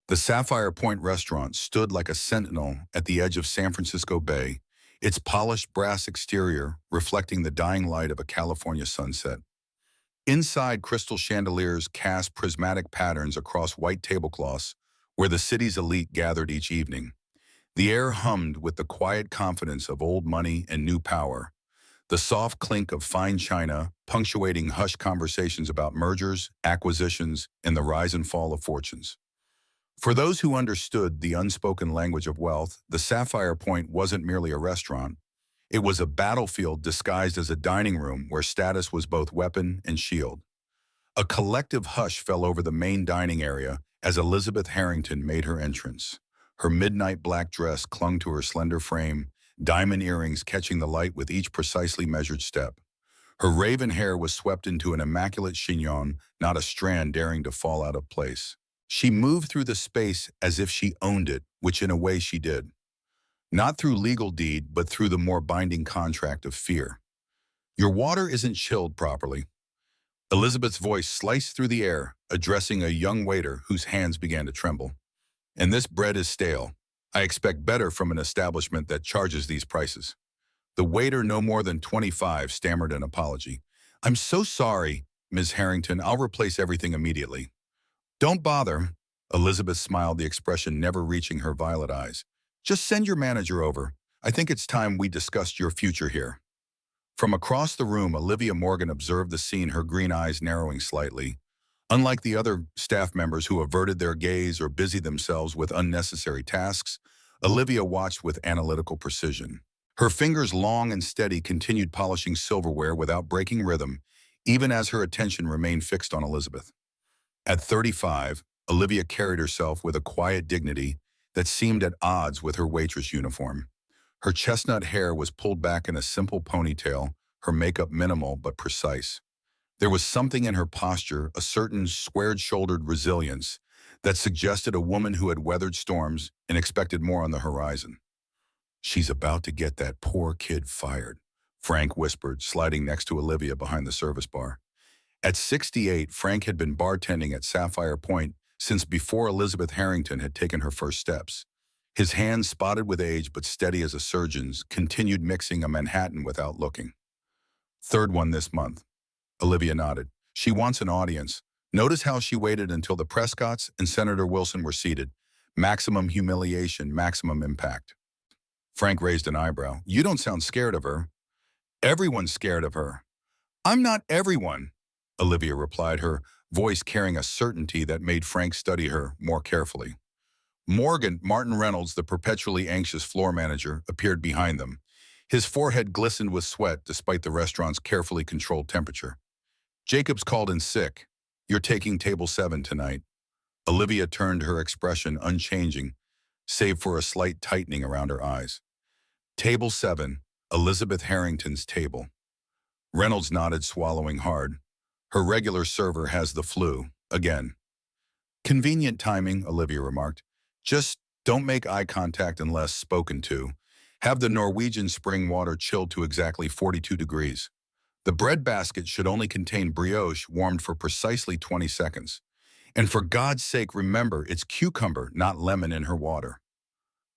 The Sapphire Point restaurant stood like a sentinel at the edge of San Francisco Bay, its polished brass exterior reflecting the dying light of a California sunset. Inside, crystal chandeliers cast prismatic patterns across white tablecloths where the city's elite gathered each evening. The air hummed with the quiet confidence of old money and new power, the soft clink of fine china punctuating hushed conversations about mergers, acquisitions, and the rise and fall of fortunes. For those who understood the unspoken language of wealth, the Sapphire Point wasn't merely a restaurant. It was a battlefield disguised as a dining room where status was both weapon and shield. A collective hush fell over the main dining area as Elizabeth Harrington made her entrance. Her midnight black dress clung to her slender frame, diamond earrings catching the light with each precisely measured step. Her raven hair was swept into an immaculate chignon, not a strand daring to fall out of place. She moved through the space as if she owned it, which in a way she did. Not through legal deed, but through the more binding contract of fear. Your water isn't chilled properly. Elizabeth's voice sliced through the air, addressing a young waiter whose hands began to tremble. And this bread is stale. I expect better from an establishment that charges these prices. The waiter, no more than 25, stammered an apology. I'm so sorry, Ms. Harrington. I'll replace everything immediately. Don't bother. Elizabeth smiled, the expression never reaching her violet eyes. Just send your manager over. I think it's time we discussed your future here. From across the room, Olivia Morgan observed the scene, her green eyes narrowing slightly. Unlike the other staff members who averted their gaze or busied themselves with unnecessary tasks, Olivia watched with analytical precision. Her fingers, long and steady, continued polishing silverware without breaking rhythm, even as her attention remained fixed on Elizabeth. At 35, Olivia carried herself with a quiet dignity that seemed at odds with her waitress uniform. Her chestnut hair was pulled back in a simple ponytail, her makeup minimal but precise. There was something in her posture, a certain squared-shouldered resilience, that suggested a woman who had weathered storms and expected more on the horizon. She's about to get that poor kid fired, Frank whispered, sliding next to Olivia behind the service bar. At 68, Frank had been bartending at Sapphire Point since before Elizabeth Harrington had taken her first steps. His hands, spotted with age but steady as a surgeon's, continued mixing a Manhattan without looking. Third one this month. Olivia nodded. She wants an audience. Notice how she waited until the Prescotts and Senator Wilson were seated. Maximum humiliation, maximum impact. Frank raised an eyebrow. You don't sound scared of her. Everyone's scared of her. I'm not everyone, Olivia replied, her voice carrying a certainty that made Frank study her more carefully. Martin Reynolds, the perpetually anxious floor manager, appeared behind them. His forehead glistened with sweat despite the restaurant's carefully controlled temperature. Jacob's called in sick. You're taking table 7 tonight. Olivia turned, her expression unchanging, save for a slight tightening around her eyes. Table 7, Elizabeth Harrington's table. Reynolds nodded, swallowing hard. Her regular server has the flu, again. Convenient timing, Olivia remarked. Just don't make eye contact unless spoken to. Have the Norwegian spring water chilled to exactly 42 degrees. The bread basket should only contain brioche warmed for precisely 20 seconds. And for God's sake, remember, it's cucumber, not lemon in her water.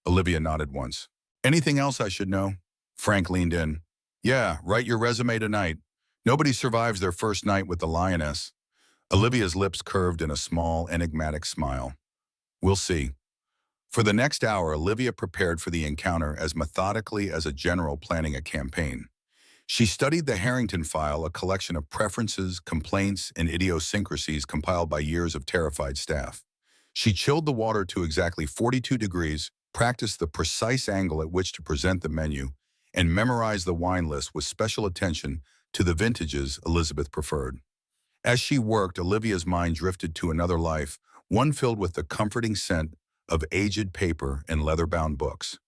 Olivia nodded once. Anything else I should know? Frank leaned in. Yeah, write your resume tonight. Nobody survives their first night with the lioness. Olivia's lips curved in a small, enigmatic smile. We'll see. For the next hour, Olivia prepared for the encounter as methodically as a general planning a campaign. She studied the Harrington file, a collection of preferences, complaints, and idiosyncrasies compiled by years of terrified staff. She chilled the water to exactly 42 degrees, practiced the precise angle at which to present the menu, and memorized the wine list with special attention to the vintages Elizabeth preferred. As she worked, Olivia's mind drifted to another life, one filled with the comforting scent of aged paper and leather-bound books.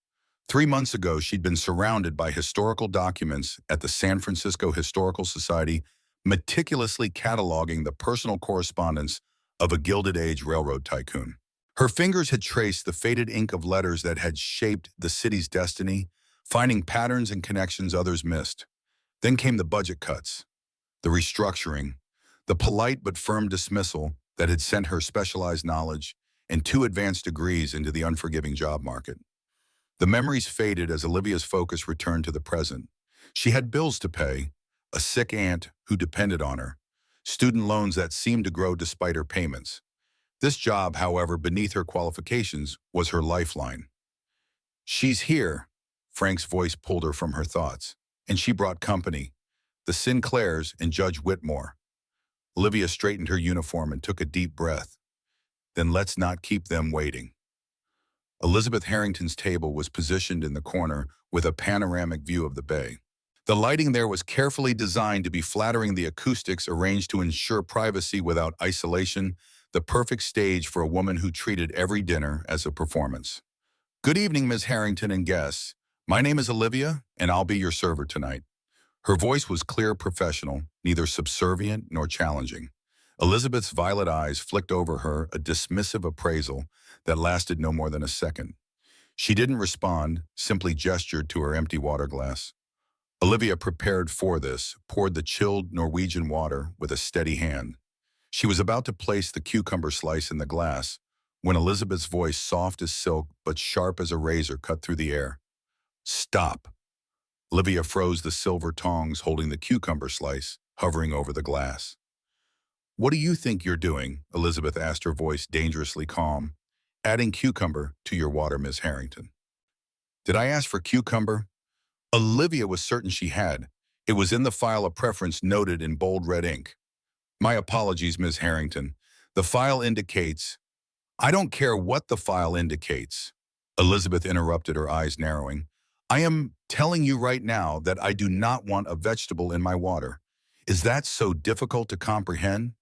3 months ago, she'd been surrounded by historical documents at the San Francisco Historical Society, meticulously cataloging the personal correspondence of a Gilded Age railroad tycoon. Her fingers had traced the faded ink of letters that had shaped the city's destiny, finding patterns and connections others missed. Then came the budget cuts, the restructuring, the polite but firm dismissal that had sent her specialized knowledge and 2 advanced degrees into the unforgiving job market. The memories faded as Olivia's focus returned to the present. She had bills to pay, a sick aunt who depended on her, student loans that seemed to grow despite her payments. This job, however, beneath her qualifications, was her lifeline. "She's here," Frank's voice pulled her from her thoughts, and she brought company, the Sinclairs and Judge Whitmore. Olivia straightened her uniform and took a deep breath. Then let's not keep them waiting. Elizabeth Harrington's table was positioned in the corner with a panoramic view of the bay. The lighting there was carefully designed to be flattering, the acoustics arranged to ensure privacy without isolation, the perfect stage for a woman who treated every dinner as a performance. "Good evening, Ms. Harrington and guests. My name is Olivia, and I'll be your server tonight." Her voice was clear, professional, neither subservient nor challenging. Elizabeth's violet eyes flicked over her, a dismissive appraisal that lasted no more than a second. She didn't respond, simply gestured to her empty water glass. Olivia, prepared for this, poured the chilled Norwegian water with a steady hand. She was about to place the cucumber slice in the glass when Elizabeth's voice, soft as silk but sharp as a razor, cut through the air. "Stop." Olivia froze, the silver tongs holding the cucumber slice, hovering over the glass. "What do you think you're doing?" Elizabeth asked, her voice dangerously calm. "Adding cucumber to your water, Miss Harrington." "Did I ask for cucumber?" Olivia was certain she had. It was in the file of preference, noted in bold red ink. "My apologies, Miss Harrington. The file indicates—" "I don't care what the file indicates," Elizabeth interrupted, her eyes narrowing. "I am telling you right now that I do not want a vegetable in my water. Is that so difficult to comprehend?"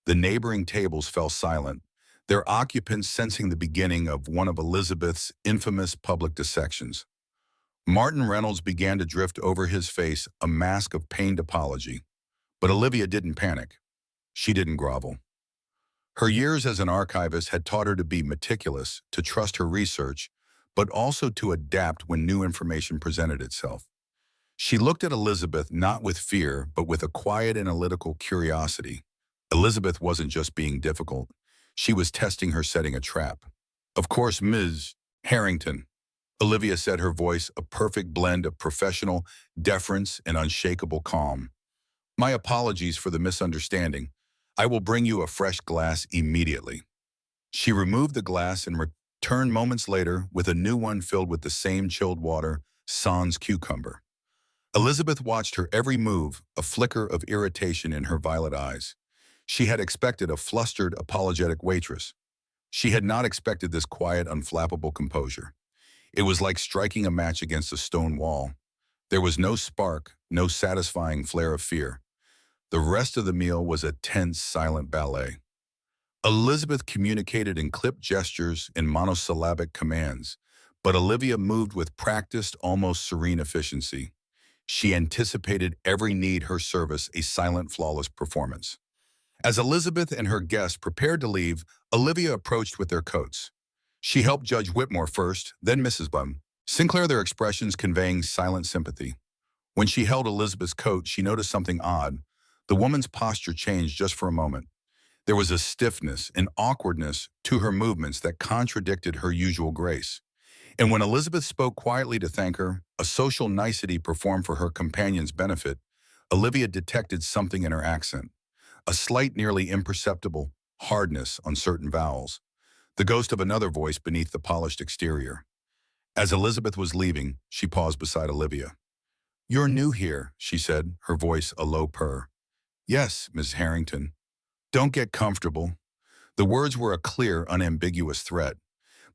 The neighboring tables fell silent, their occupants sensing the beginning of one of Elizabeth's infamous public dissections. Martin Reynolds began to drift over his face, a mask of pained apology. But Olivia didn't panic. She didn't grovel. Her years as an archivist had taught her to be meticulous, to trust her research, but also to adapt when new information presented itself. She looked at Elizabeth not with fear, but with a quiet analytical curiosity. Elizabeth wasn't just being difficult. She was testing her, setting a trap. "Of course, Ms. Harrington," Olivia said, her voice a perfect blend of professional deference and unshakable calm. "My apologies for the misunderstanding. I will bring you a fresh glass immediately." She removed the glass and returned moments later with a new one filled with the same chilled water, sans cucumber. Elizabeth watched her every move, a flicker of irritation in her violet eyes. She had expected a flustered, apologetic waitress. She had not expected this quiet, unflappable composure. It was like striking a match against a stone wall. There was no spark, no satisfying flare of fear. The rest of the meal was a tense, silent ballet. Elizabeth communicated in clipped gestures and monosyllabic commands, but Olivia moved with practiced, almost serene efficiency. She anticipated every need, her service a silent, flawless performance. As Elizabeth and her guests prepared to leave, Olivia approached with their coats. She helped Judge Whitmore first, then Mrs. Sinclair, their expressions conveying silent sympathy. When she held Elizabeth's coat, she noticed something odd. The woman's posture changed just for a moment. There was a stiffness, an awkwardness to her movements that contradicted her usual grace. And when Elizabeth spoke quietly to thank her, a social nicety performed for her companion's benefit, Olivia detected something in her accent, a slight, nearly imperceptible hardness on certain vowels, the ghost of another voice beneath the polished exterior. As Elizabeth was leaving, she paused beside Olivia. "You're new here," she said, her voice a low purr. "Yes, Miss Harrington." "Don't get comfortable." The words were a clear, unambiguous threat.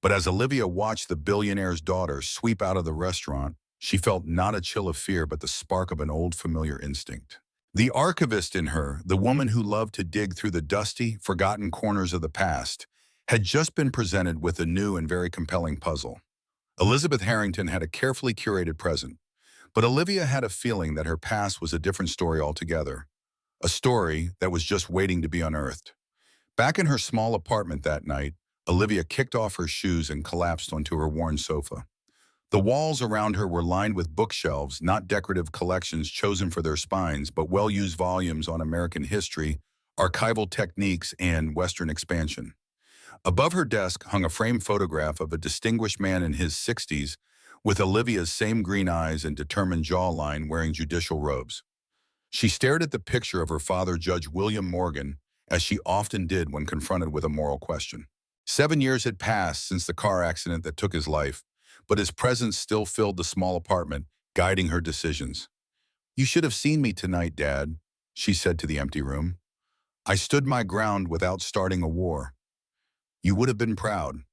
But as Olivia watched the billionaire's daughter sweep out of the restaurant, she felt not a chill of fear, but the spark of an old familiar instinct. The archivist in her, the woman who loved to dig through the dusty, forgotten corners of the past, had just been presented with a new and very compelling puzzle. Elizabeth Harrington had a carefully curated present, but Olivia had a feeling that her past was a different story altogether, a story that was just waiting to be unearthed. Back in her small apartment that night, Olivia kicked off her shoes and collapsed onto her worn sofa. The walls around her were lined with bookshelves, not decorative collections chosen for their spines, but well-used volumes on American history, archival techniques, and Western expansion. Above her desk hung a framed photograph of a distinguished man in his 60s with Olivia's same green eyes and determined jawline wearing judicial robes. She stared at the picture of her father, Judge William Morgan, as she often did when confronted with a moral question. 7 years had passed since the car accident that took his life, but his presence still filled the small apartment, guiding her decisions. "You should have seen me tonight, Dad," she said to the empty room. "I stood my ground without starting a war. You would have been proud."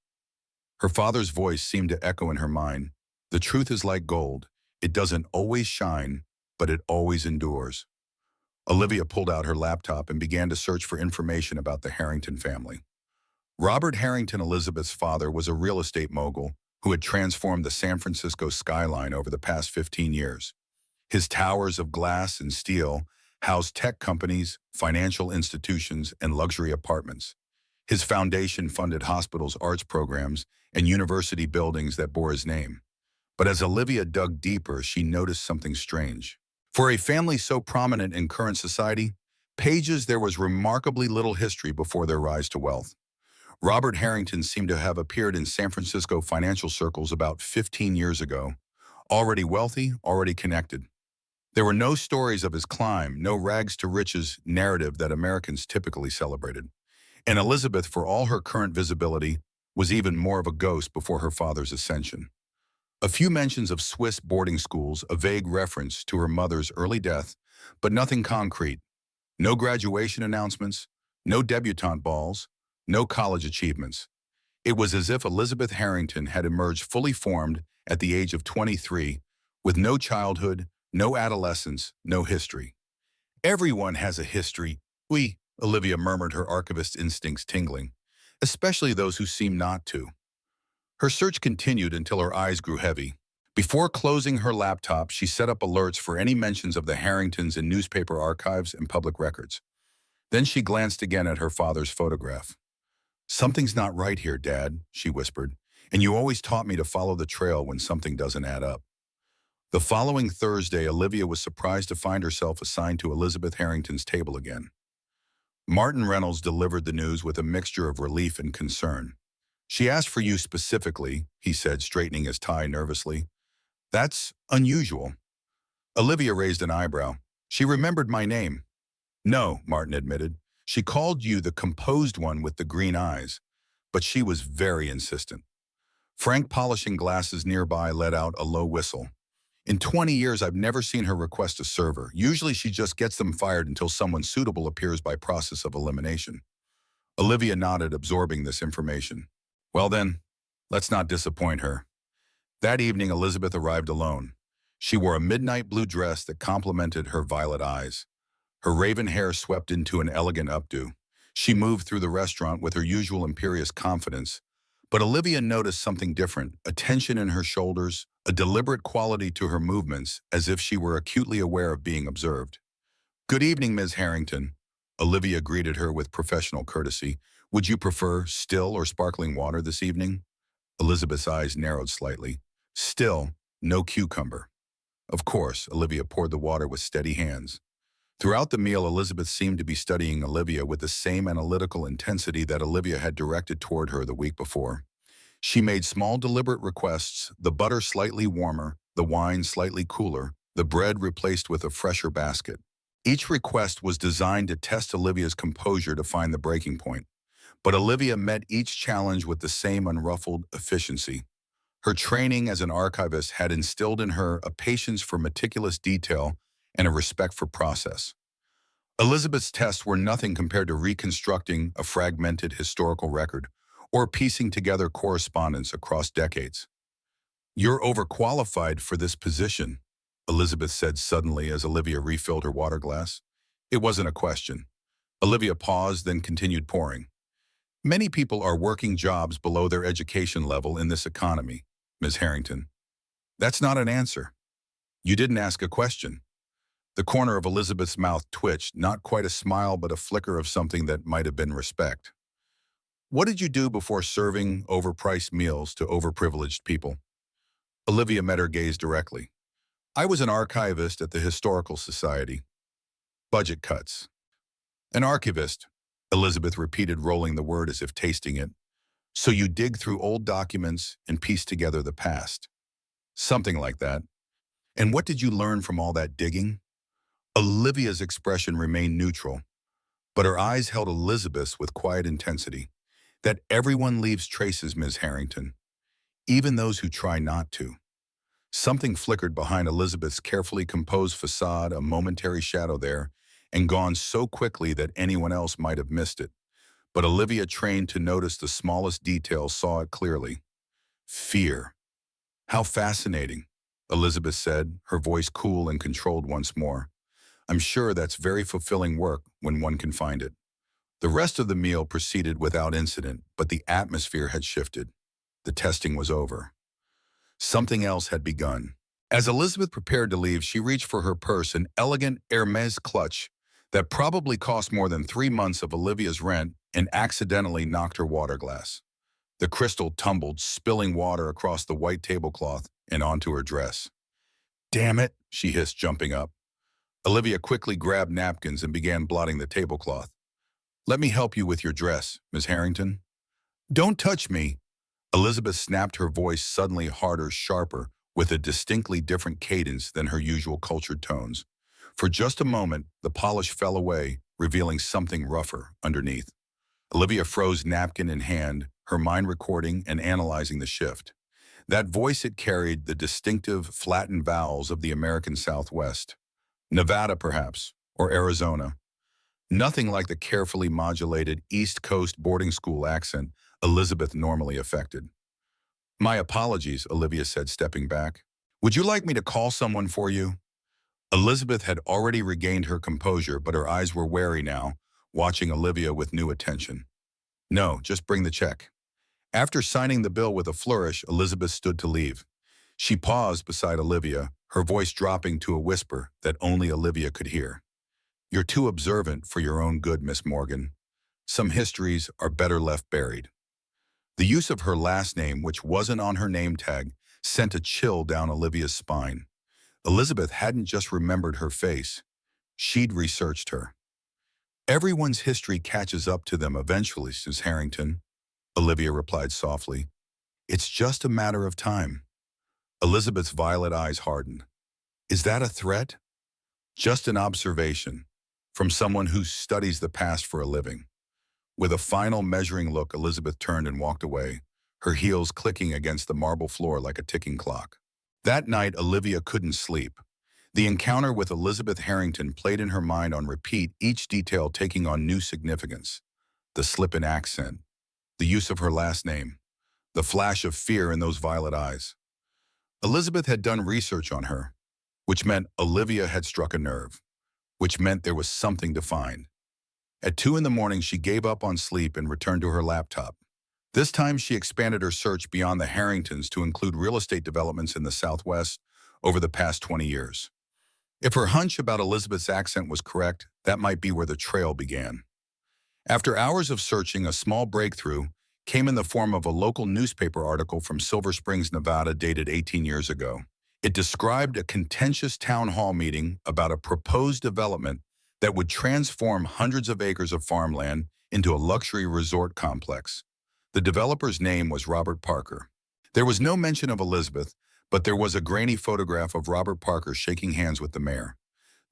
Her father's voice seemed to echo in her mind. "The truth is like gold. It doesn't always shine, but it always endures." Olivia pulled out her laptop and began to search for information about the Harrington family. Robert Harrington, Elizabeth's father, was a real estate mogul who had transformed the San Francisco skyline over the past 15 years. His towers of glass and steel housed tech companies, financial institutions, and luxury apartments. His foundation funded hospitals, arts programs, and university buildings that bore his name. But as Olivia dug deeper, she noticed something strange. For a family so prominent in current society, pages there was remarkably little history before their rise to wealth. Robert Harrington seemed to have appeared in San Francisco financial circles about 15 years ago, already wealthy, already connected. There were no stories of his climb, no rags to riches narrative that Americans typically celebrated. And Elizabeth, for all her current visibility, was even more of a ghost before her father's ascension. A few mentions of Swiss boarding schools, a vague reference to her mother's early death, but nothing concrete. No graduation announcements, no debutante balls, no college achievements. It was as if Elizabeth Harrington had emerged fully formed at the age of 23, with no childhood, no adolescence, no history. "Everyone has a history. Oui," Olivia murmured, her archivist instincts tingling, "especially those who seem not to." Her search continued until her eyes grew heavy. Before closing her laptop, she set up alerts for any mentions of the Harringtons in newspaper archives and public records. Then she glanced again at her father's photograph. "Something's not right here, Dad," she whispered, "and you always taught me to follow the trail when something doesn't add up." The following Thursday, Olivia was surprised to find herself assigned to Elizabeth Harrington's table again. Martin Reynolds delivered the news with a mixture of relief and concern. "She asked for you specifically," he said, straightening his tie nervously. "That's unusual." Olivia raised an eyebrow. "She remembered my name." "No," Martin admitted. "She called you the composed one with the green eyes, but she was very insistent." Frank, polishing glasses nearby, let out a low whistle. "In 20 years, I've never seen her request a server. Usually she just gets them fired until someone suitable appears by process of elimination." Olivia nodded, absorbing this information. "Well then, let's not disappoint her." That evening, Elizabeth arrived alone. She wore a midnight blue dress that complemented her violet eyes. Her raven hair swept into an elegant updo. She moved through the restaurant with her usual imperious confidence. But Olivia noticed something different, a tension in her shoulders, a deliberate quality to her movements, as if she were acutely aware of being observed. "Good evening, Ms. Harrington." Olivia greeted her with professional courtesy. "Would you prefer still or sparkling water this evening?" Elizabeth's eyes narrowed slightly. "Still, no cucumber." Of course, Olivia poured the water with steady hands. Throughout the meal, Elizabeth seemed to be studying Olivia with the same analytical intensity that Olivia had directed toward her the week before. She made small, deliberate requests, the butter slightly warmer, the wine slightly cooler, the bread replaced with a fresher basket. Each request was designed to test Olivia's composure to find the breaking point. But Olivia met each challenge with the same unruffled efficiency. Her training as an archivist had instilled in her a patience for meticulous detail and a respect for process. Elizabeth's tests were nothing compared to reconstructing a fragmented historical record or piecing together correspondence across decades. "You're overqualified for this position," Elizabeth said suddenly as Olivia refilled her water glass. It wasn't a question. Olivia paused, then continued pouring. "Many people are working jobs below their education level in this economy, Ms. Harrington." "That's not an answer. You didn't ask a question." The corner of Elizabeth's mouth twitched, not quite a smile, but a flicker of something that might have been respect. "What did you do before serving overpriced meals to overprivileged people?" Olivia met her gaze directly. "I was an archivist at the Historical Society." "Budget cuts." "An archivist," Elizabeth repeated, rolling the word as if tasting it. So you dig through old documents and piece together the past. Something like that. And what did you learn from all that digging? Olivia's expression remained neutral, but her eyes held Elizabeth's with quiet intensity. That everyone leaves traces, Ms. Harrington, even those who try not to. Something flickered behind Elizabeth's carefully composed facade, a momentary shadow there, and gone so quickly that anyone else might have missed it. But Olivia, trained to notice the smallest details, saw it clearly. Fear. How fascinating, Elizabeth said, her voice cool and controlled once more. I'm sure that's very fulfilling work when one can find it. The rest of the meal proceeded without incident, but the atmosphere had shifted. The testing was over. Something else had begun. As Elizabeth prepared to leave, she reached for her purse, an elegant Hermes clutch that probably cost more than 3 months of Olivia's rent, and accidentally knocked her water glass. The crystal tumbled, spilling water across the white tablecloth and onto her dress. Damn it, she hissed, jumping up. Olivia quickly grabbed napkins and began blotting the tablecloth. Let me help you with your dress, Miss Harrington. Don't touch me. Elizabeth snapped, her voice suddenly harder, sharper, with a distinctly different cadence than her usual cultured tones. For just a moment, the polish fell away, revealing something rougher underneath. Olivia froze, napkin in hand, her mind recording and analyzing the shift. That voice it carried, the distinctive, flattened vowels of the American Southwest. Nevada, perhaps, or Arizona. Nothing like the carefully modulated East Coast boarding school accent Elizabeth normally affected. My apologies, Olivia said, stepping back. Would you like me to call someone for you? Elizabeth had already regained her composure, but her eyes were wary now, watching Olivia with new attention. No, just bring the check. After signing the bill with a flourish, Elizabeth stood to leave. She paused beside Olivia, her voice dropping to a whisper that only Olivia could hear. You're too observant for your own good, Miss Morgan. Some histories are better left buried. The use of her last name, which wasn't on her name tag, sent a chill down Olivia's spine. Elizabeth hadn't just remembered her face. She'd researched her. Everyone's history catches up to them eventually, Miss Harrington, Olivia replied softly. It's just a matter of time. Elizabeth's violet eyes hardened. Is that a threat? Just an observation, from someone who studies the past for a living. With a final measuring look, Elizabeth turned and walked away, her heels clicking against the marble floor like a ticking clock. That night, Olivia couldn't sleep. The encounter with Elizabeth Harrington played in her mind on repeat, each detail taking on new significance. The slip in accent, the use of her last name, the flash of fear in those violet eyes. Elizabeth had done research on her, which meant Olivia had struck a nerve, which meant there was something to find. At 2 in the morning, she gave up on sleep and returned to her laptop. This time, she expanded her search beyond the Harringtons to include real estate developments in the Southwest over the past 20 years. If her hunch about Elizabeth's accent was correct, that might be where the trail began. After hours of searching, a small breakthrough came in the form of a local newspaper article from Silver Springs, Nevada, dated 18 years ago. It described a contentious town hall meeting about a proposed development that would transform hundreds of acres of farmland into a luxury resort complex. The developer's name was Robert Parker. There was no mention of Elizabeth, but there was a grainy photograph of Robert Parker shaking hands with the mayor.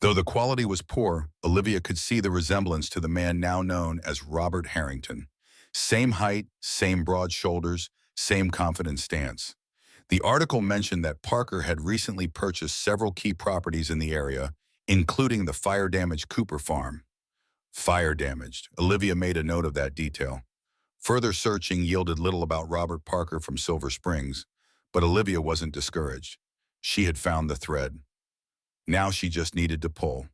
Though the quality was poor, Olivia could see the resemblance to the man now known as Robert Harrington. Same height, same broad shoulders, same confident stance. The article mentioned that Parker had recently purchased several key properties in the area, including the fire-damaged Cooper farm. Fire-damaged. Olivia made a note of that detail. Further searching yielded little about Robert Parker from Silver Springs, but Olivia wasn't discouraged. She had found the thread. Now she just needed to pull.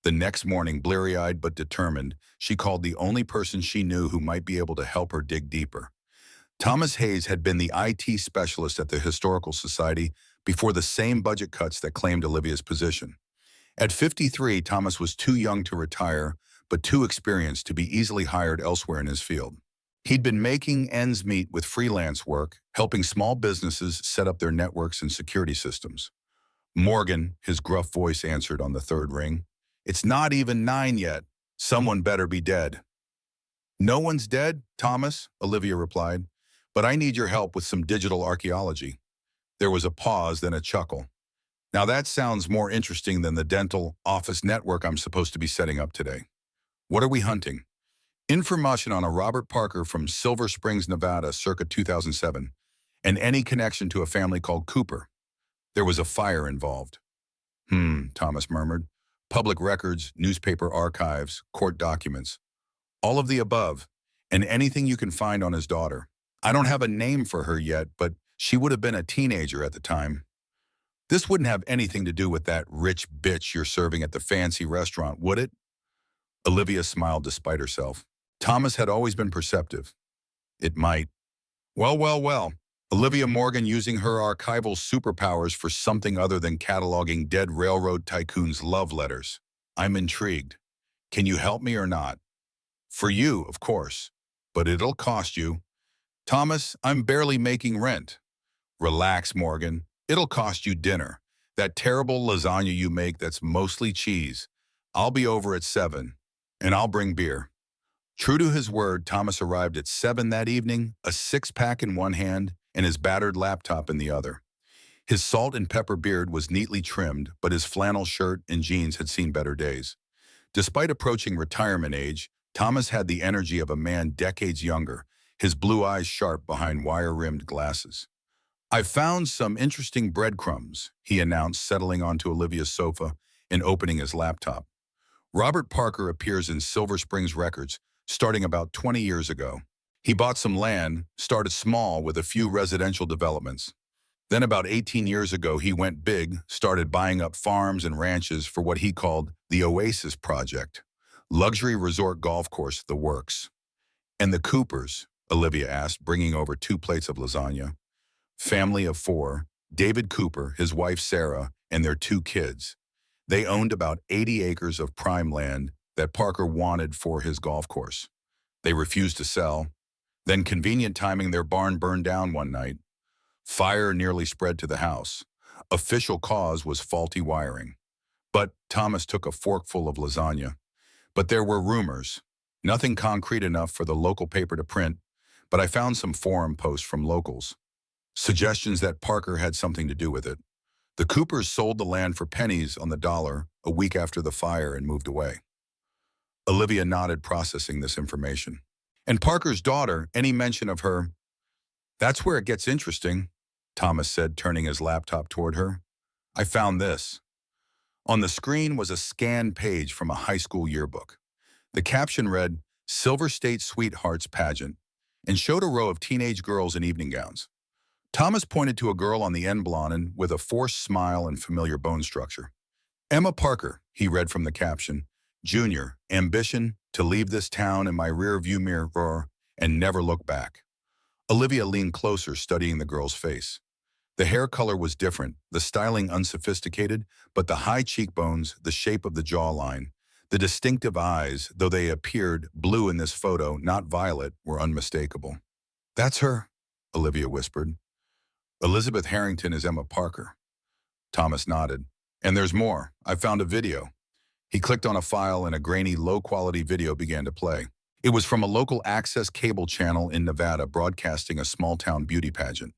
The next morning, bleary-eyed but determined, she called the only person she knew who might be able to help her dig deeper. Thomas Hayes had been the IT specialist at the Historical Society before the same budget cuts that claimed Olivia's position. At 53, Thomas was too young to retire, but too experienced to be easily hired elsewhere in his field. He'd been making ends meet with freelance work, helping small businesses set up their networks and security systems. Morgan, his gruff voice answered on the third ring. It's not even 9 yet. Someone better be dead. No one's dead, Thomas, Olivia replied. but I need your help with some digital archaeology. There was a pause, then a chuckle. Now that sounds more interesting than the dental office network I'm supposed to be setting up today. What are we hunting? Information on a Robert Parker from Silver Springs, Nevada, circa 2007, and any connection to a family called Cooper. There was a fire involved. Thomas murmured. Public records, newspaper archives, court documents. All of the above, and anything you can find on his daughter. I don't have a name for her yet, but she would have been a teenager at the time. This wouldn't have anything to do with that rich bitch you're serving at the fancy restaurant, would it? Olivia smiled despite herself. Thomas had always been perceptive. It might. Well. Olivia Morgan using her archival superpowers for something other than cataloging dead railroad tycoons' love letters. I'm intrigued. Can you help me or not? For you, of course. But it'll cost you. Thomas, I'm barely making rent. Relax, Morgan. It'll cost you dinner. That terrible lasagna you make that's mostly cheese. I'll be over at 7, and I'll bring beer. True to his word, Thomas arrived at 7 that evening, a six-pack in one hand and his battered laptop in the other. His salt and pepper beard was neatly trimmed, but his flannel shirt and jeans had seen better days. Despite approaching retirement age, Thomas had the energy of a man decades younger, his blue eyes sharp behind wire-rimmed glasses. "I've found some interesting breadcrumbs," he announced, settling onto Olivia's sofa and opening his laptop. Robert Parker appears in Silver Springs records, starting about 20 years ago. He bought some land, started small with a few residential developments. Then about 18 years ago, he went big, started buying up farms and ranches for what he called the Oasis Project. Luxury resort golf course, the works. "And the Coopers?" Olivia asked, bringing over 2 plates of lasagna. "Family of 4, David Cooper, his wife Sarah, and their 2 kids. They owned about 80 acres of prime land that Parker wanted for his golf course. They refused to sell. Then convenient timing, their barn burned down one night. Fire nearly spread to the house. Official cause was faulty wiring. But Thomas took a forkful of lasagna. But there were rumors. Nothing concrete enough for the local paper to print, but I found some forum posts from locals. Suggestions that Parker had something to do with it. The Coopers sold the land for pennies on the dollar a week after the fire and moved away." Olivia nodded, processing this information. "And Parker's daughter, any mention of her?" "That's where it gets interesting," Thomas said, turning his laptop toward her. "I found this." On the screen was a scanned page from a high school yearbook. The caption read, "Silver State Sweethearts Pageant," and showed a row of teenage girls in evening gowns. Thomas pointed to a girl on the end blonde with a forced smile and familiar bone structure. "Emma Parker," he read from the caption, "Junior, ambition, to leave this town in my rear-view mirror and never look back." Olivia leaned closer, studying the girl's face. The hair color was different, the styling unsophisticated, but the high cheekbones, the shape of the jawline, the distinctive eyes, though they appeared blue in this photo, not violet, were unmistakable. "That's her," Olivia whispered. "Elizabeth Harrington is Emma Parker." Thomas nodded. "And there's more. I found a video." He clicked on a file and a grainy, low-quality video began to play. It was from a local access cable channel in Nevada broadcasting a small-town beauty pageant.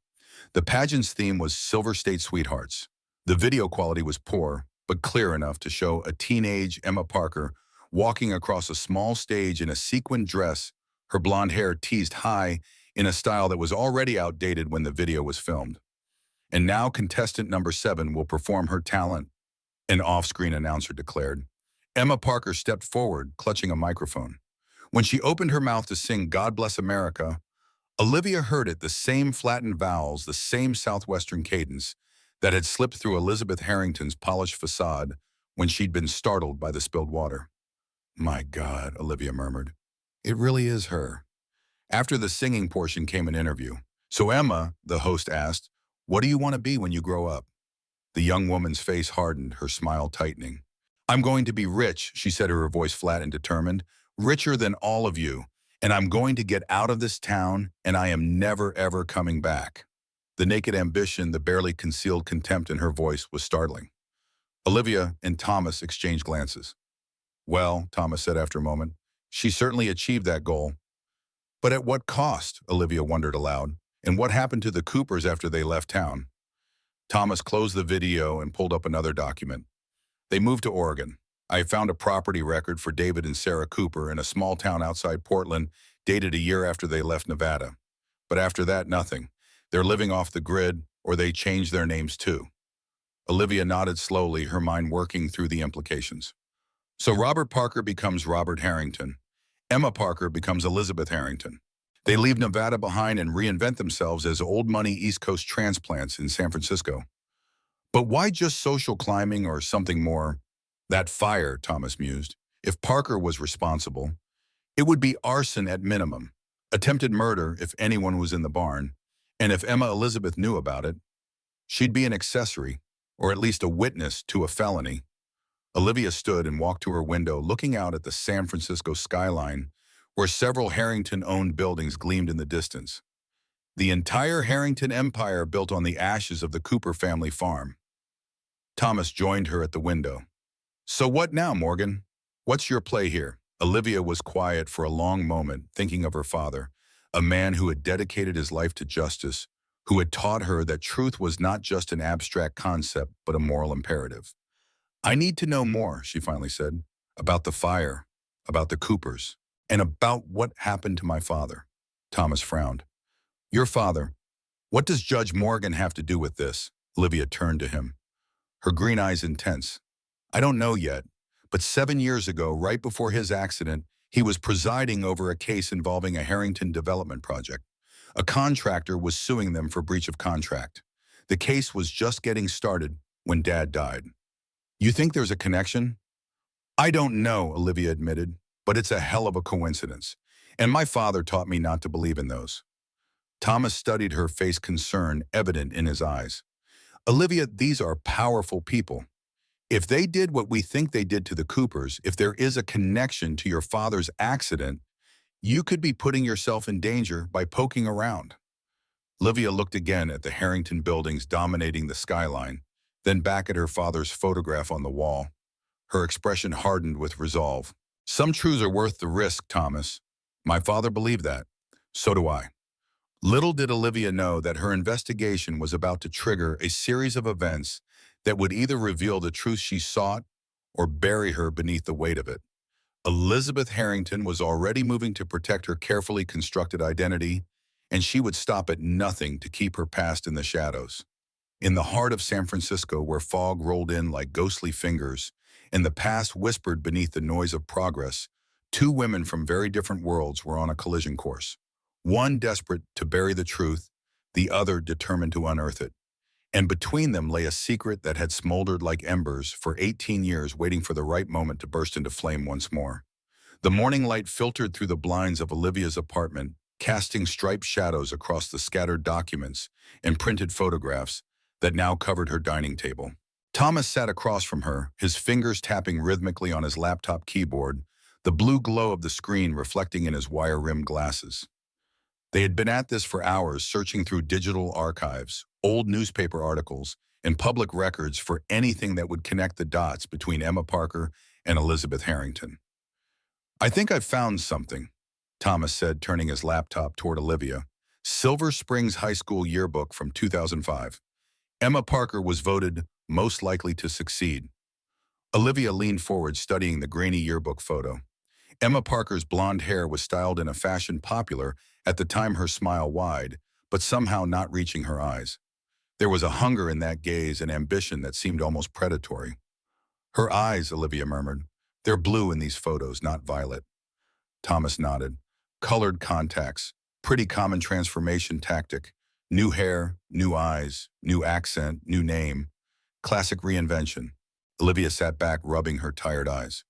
The pageant's theme was Silver State Sweethearts. The video quality was poor, but clear enough to show a teenage Emma Parker walking across a small stage in a sequined dress, her blonde hair teased high in a style that was already outdated when the video was filmed. "And now contestant number 7 will perform her talent," an off-screen announcer declared. Emma Parker stepped forward, clutching a microphone. When she opened her mouth to sing God Bless America, Olivia heard it, the same flattened vowels, the same southwestern cadence that had slipped through Elizabeth Harrington's polished facade when she'd been startled by the spilled water. "My God," Olivia murmured. "It really is her." After the singing portion came an interview. "So Emma," the host asked, "what do you want to be when you grow up?" The young woman's face hardened, her smile tightening. "I'm going to be rich," she said, her voice flat and determined. "Richer than all of you. And I'm going to get out of this town, and I am never, ever coming back." The naked ambition, the barely concealed contempt in her voice was startling. Olivia and Thomas exchanged glances. "Well," Thomas said after a moment, "she certainly achieved that goal." "But at what cost?" Olivia wondered aloud. And what happened to the Coopers after they left town? Thomas closed the video and pulled up another document. They moved to Oregon. I found a property record for David and Sarah Cooper in a small town outside Portland, dated a year after they left Nevada. But after that, nothing. They're living off the grid, or they changed their names too. Olivia nodded slowly, her mind working through the implications. So Robert Parker becomes Robert Harrington. Emma Parker becomes Elizabeth Harrington. They leave Nevada behind and reinvent themselves as old money East Coast transplants in San Francisco. But why just social climbing or something more? That fire, Thomas mused. If Parker was responsible, it would be arson at minimum, attempted murder if anyone was in the barn, and if Emma Elizabeth knew about it, she'd be an accessory, or at least a witness to a felony. Olivia stood and walked to her window, looking out at the San Francisco skyline, where several Harrington-owned buildings gleamed in the distance. The entire Harrington empire built on the ashes of the Cooper family farm. Thomas joined her at the window. So what now, Morgan? What's your play here? Olivia was quiet for a long moment, thinking of her father, a man who had dedicated his life to justice, who had taught her that truth was not just an abstract concept, but a moral imperative. I need to know more, she finally said, about the fire, about the Coopers, and about what happened to my father. Thomas frowned. Your father. What does Judge Morgan have to do with this? Olivia turned to him, her green eyes intense. I don't know yet, but 7 years ago, right before his accident, he was presiding over a case involving a Harrington development project. A contractor was suing them for breach of contract. The case was just getting started when Dad died. You think there's a connection? I don't know, Olivia admitted, but it's a hell of a coincidence. And my father taught me not to believe in those. Thomas studied her face, concern evident in his eyes. Olivia, these are powerful people. If they did what we think they did to the Coopers, if there is a connection to your father's accident, you could be putting yourself in danger by poking around. Olivia looked again at the Harrington buildings dominating the skyline, then back at her father's photograph on the wall. Her expression hardened with resolve. Some truths are worth the risk, Thomas. My father believed that. So do I. Little did Olivia know that her investigation was about to trigger a series of events that would either reveal the truth she sought or bury her beneath the weight of it. Elizabeth Harrington was already moving to protect her carefully constructed identity, and she would stop at nothing to keep her past in the shadows. In the heart of San Francisco, where fog rolled in like ghostly fingers, and the past whispered beneath the noise of progress, two women from very different worlds were on a collision course. One desperate to bury the truth, the other determined to unearth it. And between them lay a secret that had smoldered like embers for 18 years, waiting for the right moment to burst into flame once more. The morning light filtered through the blinds of Olivia's apartment, casting striped shadows across the scattered documents and printed photographs that now covered her dining table. Thomas sat across from her, his fingers tapping rhythmically on his laptop keyboard, the blue glow of the screen reflecting in his wire-rimmed glasses. They had been at this for hours, searching through digital archives, old newspaper articles, and public records for anything that would connect the dots between Emma Parker and Elizabeth Harrington. I think I've found something, Thomas said, turning his laptop toward Olivia. Silver Springs High School yearbook from 2005. Emma Parker was voted most likely to succeed. Olivia leaned forward, studying the grainy yearbook photo. Emma Parker's blonde hair was styled in a fashion popular at the time, her smile wide, but somehow not reaching her eyes. There was a hunger in that gaze, an ambition that seemed almost predatory. Her eyes, Olivia murmured. They're blue in these photos, not violet. Thomas nodded. Colored contacts. Pretty common transformation tactic. New hair, new eyes, new accent, new name. Classic reinvention. Olivia sat back, rubbing her tired eyes.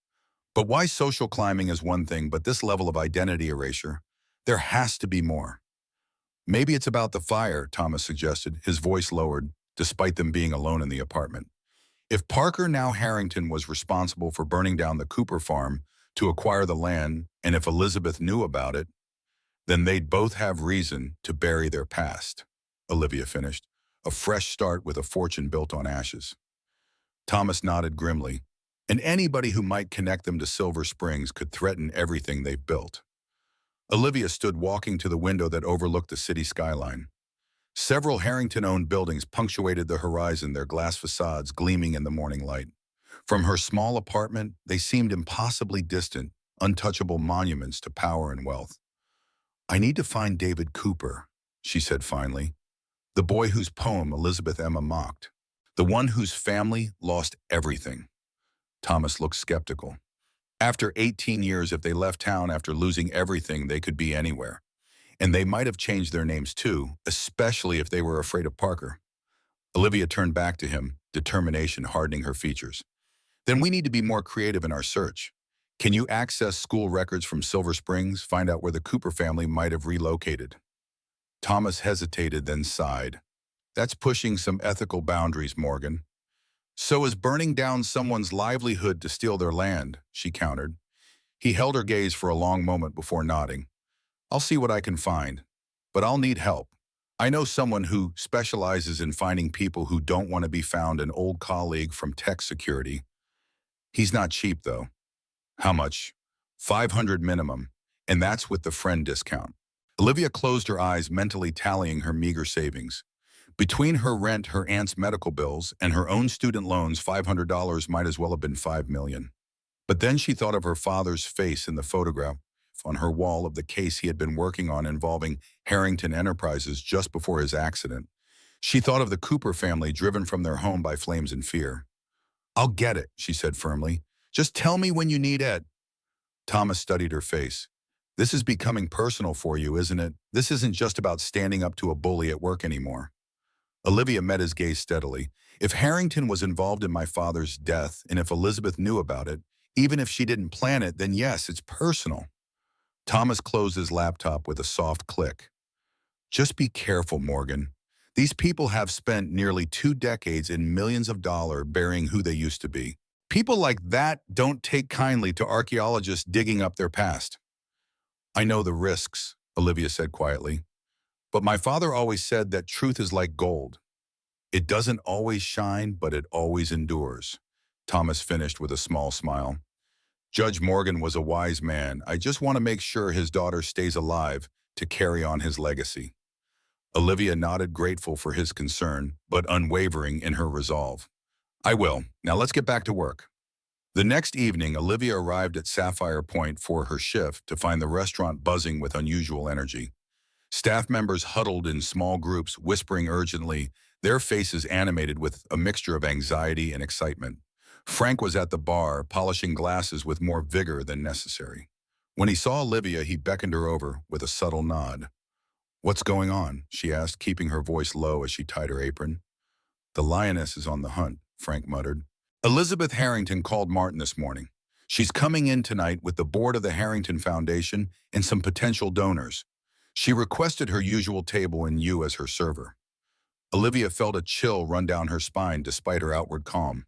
But why social climbing is one thing, but this level of identity erasure? There has to be more. Maybe it's about the fire, Thomas suggested, his voice lowered, despite them being alone in the apartment. If Parker, now Harrington, was responsible for burning down the Cooper farm to acquire the land, and if Elizabeth knew about it, then they'd both have reason to bury their past, Olivia finished, a fresh start with a fortune built on ashes. Thomas nodded grimly, and anybody who might connect them to Silver Springs could threaten everything they've built. Olivia stood walking to the window that overlooked the city skyline. Several Harrington-owned buildings punctuated the horizon, their glass facades gleaming in the morning light. From her small apartment, they seemed impossibly distant, untouchable monuments to power and wealth. "I need to find David Cooper," she said finally, "the boy whose poem Elizabeth Emma mocked, the one whose family lost everything." Thomas looked skeptical. After 18 years, if they left town after losing everything, they could be anywhere. And they might have changed their names too, especially if they were afraid of Parker. Olivia turned back to him, determination hardening her features. "Then we need to be more creative in our search. Can you access school records from Silver Springs, find out where the Cooper family might have relocated?" Thomas hesitated, then sighed. "That's pushing some ethical boundaries, Morgan." "So is burning down someone's livelihood to steal their land," she countered. He held her gaze for a long moment before nodding. "I'll see what I can find, but I'll need help. I know someone who specializes in finding people who don't want to be found, an old colleague from tech security. He's not cheap, though." "How much?" "500 minimum, and that's with the friend discount." Olivia closed her eyes, mentally tallying her meager savings. Between her rent, her aunt's medical bills, and her own student loans, $500 might as well have been $5 million. But then she thought of her father's face in the photograph on her wall of the case he had been working on involving Harrington Enterprises just before his accident. She thought of the Cooper family driven from their home by flames and fear. "I'll get it," she said firmly. "Just tell me when you need Ed." Thomas studied her face. "This is becoming personal for you, isn't it? This isn't just about standing up to a bully at work anymore." Olivia met his gaze steadily. "If Harrington was involved in my father's death, and if Elizabeth knew about it, even if she didn't plan it, then yes, it's personal." Thomas closed his laptop with a soft click. "Just be careful, Morgan. These people have spent nearly 2 decades and millions of dollars burying who they used to be. People like that don't take kindly to archaeologists digging up their past." "I know the risks," Olivia said quietly. "But my father always said that truth is like gold. It doesn't always shine, but it always endures." Thomas finished with a small smile. "Judge Morgan was a wise man. I just want to make sure his daughter stays alive to carry on his legacy." Olivia nodded, grateful for his concern, but unwavering in her resolve. "I will. Now let's get back to work." The next evening, Olivia arrived at Sapphire Point for her shift to find the restaurant buzzing with unusual energy. Staff members huddled in small groups, whispering urgently, their faces animated with a mixture of anxiety and excitement. Frank was at the bar, polishing glasses with more vigor than necessary. When he saw Olivia, he beckoned her over with a subtle nod. "What's going on?" she asked, keeping her voice low as she tied her apron. "The lioness is on the hunt," Frank muttered. "Elizabeth Harrington called Martin this morning. She's coming in tonight with the board of the Harrington Foundation and some potential donors. She requested her usual table and you as her server." Olivia felt a chill run down her spine despite her outward calm.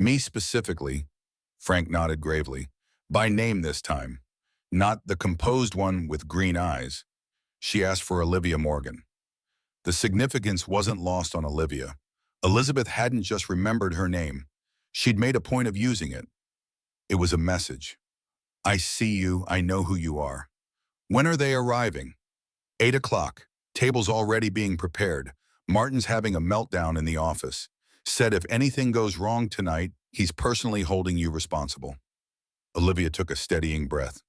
"Me specifically," Frank nodded gravely. "By name this time. Not the composed one with green eyes." She asked for Olivia Morgan. The significance wasn't lost on Olivia. Elizabeth hadn't just remembered her name. She'd made a point of using it. It was a message. "I see you. I know who you are. When are they arriving?" 8 o'clock. Table's already being prepared. Martin's having a meltdown in the office. Said if anything goes wrong tonight, he's personally holding you responsible." Olivia took a steadying breath.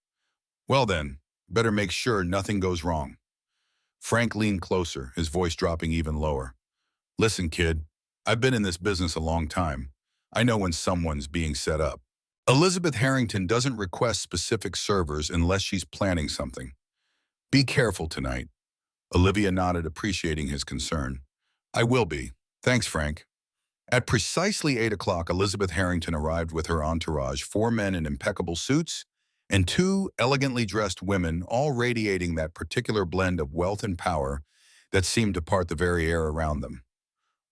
"Well then, better make sure nothing goes wrong." Frank leaned closer, his voice dropping even lower. "Listen, kid, I've been in this business a long time. I know when someone's being set up. Elizabeth Harrington doesn't request specific servers unless she's planning something. Be careful tonight." Olivia nodded, appreciating his concern. "I will be. Thanks, Frank." At precisely 8 o'clock, Elizabeth Harrington arrived with her entourage, 4 men in impeccable suits and 2 elegantly dressed women, all radiating that particular blend of wealth and power that seemed to part the very air around them.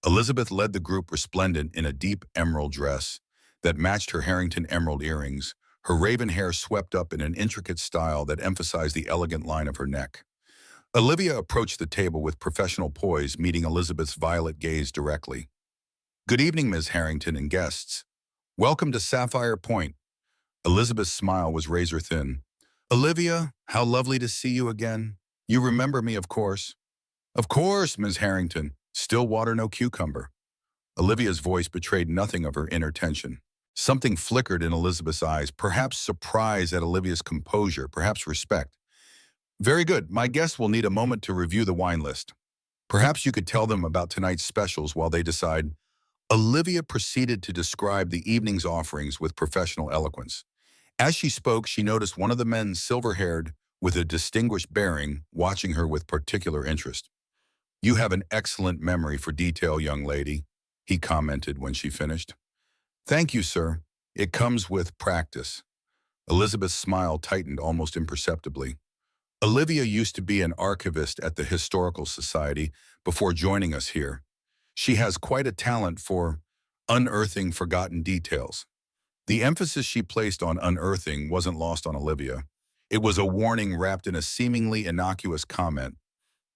Elizabeth led the group, resplendent in a deep emerald dress that matched her Harrington emerald earrings, her raven hair swept up in an intricate style that emphasized the elegant line of her neck. Olivia approached the table with professional poise, meeting Elizabeth's violet gaze directly. "Good evening, Ms. Harrington and guests. Welcome to Sapphire Point." Elizabeth's smile was razor thin. "Olivia, how lovely to see you again. You remember me, of course." Of course, Ms. Harrington. Still water, no cucumber. Olivia's voice betrayed nothing of her inner tension. Something flickered in Elizabeth's eyes, perhaps surprise at Olivia's composure, perhaps respect. Very good. My guests will need a moment to review the wine list. Perhaps you could tell them about tonight's specials while they decide. Olivia proceeded to describe the evening's offerings with professional eloquence. As she spoke, she noticed one of the men, silver-haired, with a distinguished bearing, watching her with particular interest. You have an excellent memory for detail, young lady, he commented when she finished. Thank you, sir. It comes with practice. Elizabeth's smile tightened almost imperceptibly. Olivia used to be an archivist at the Historical Society before joining us here. She has quite a talent for unearthing forgotten details. The emphasis she placed on unearthing wasn't lost on Olivia. It was a warning wrapped in a seemingly innocuous comment.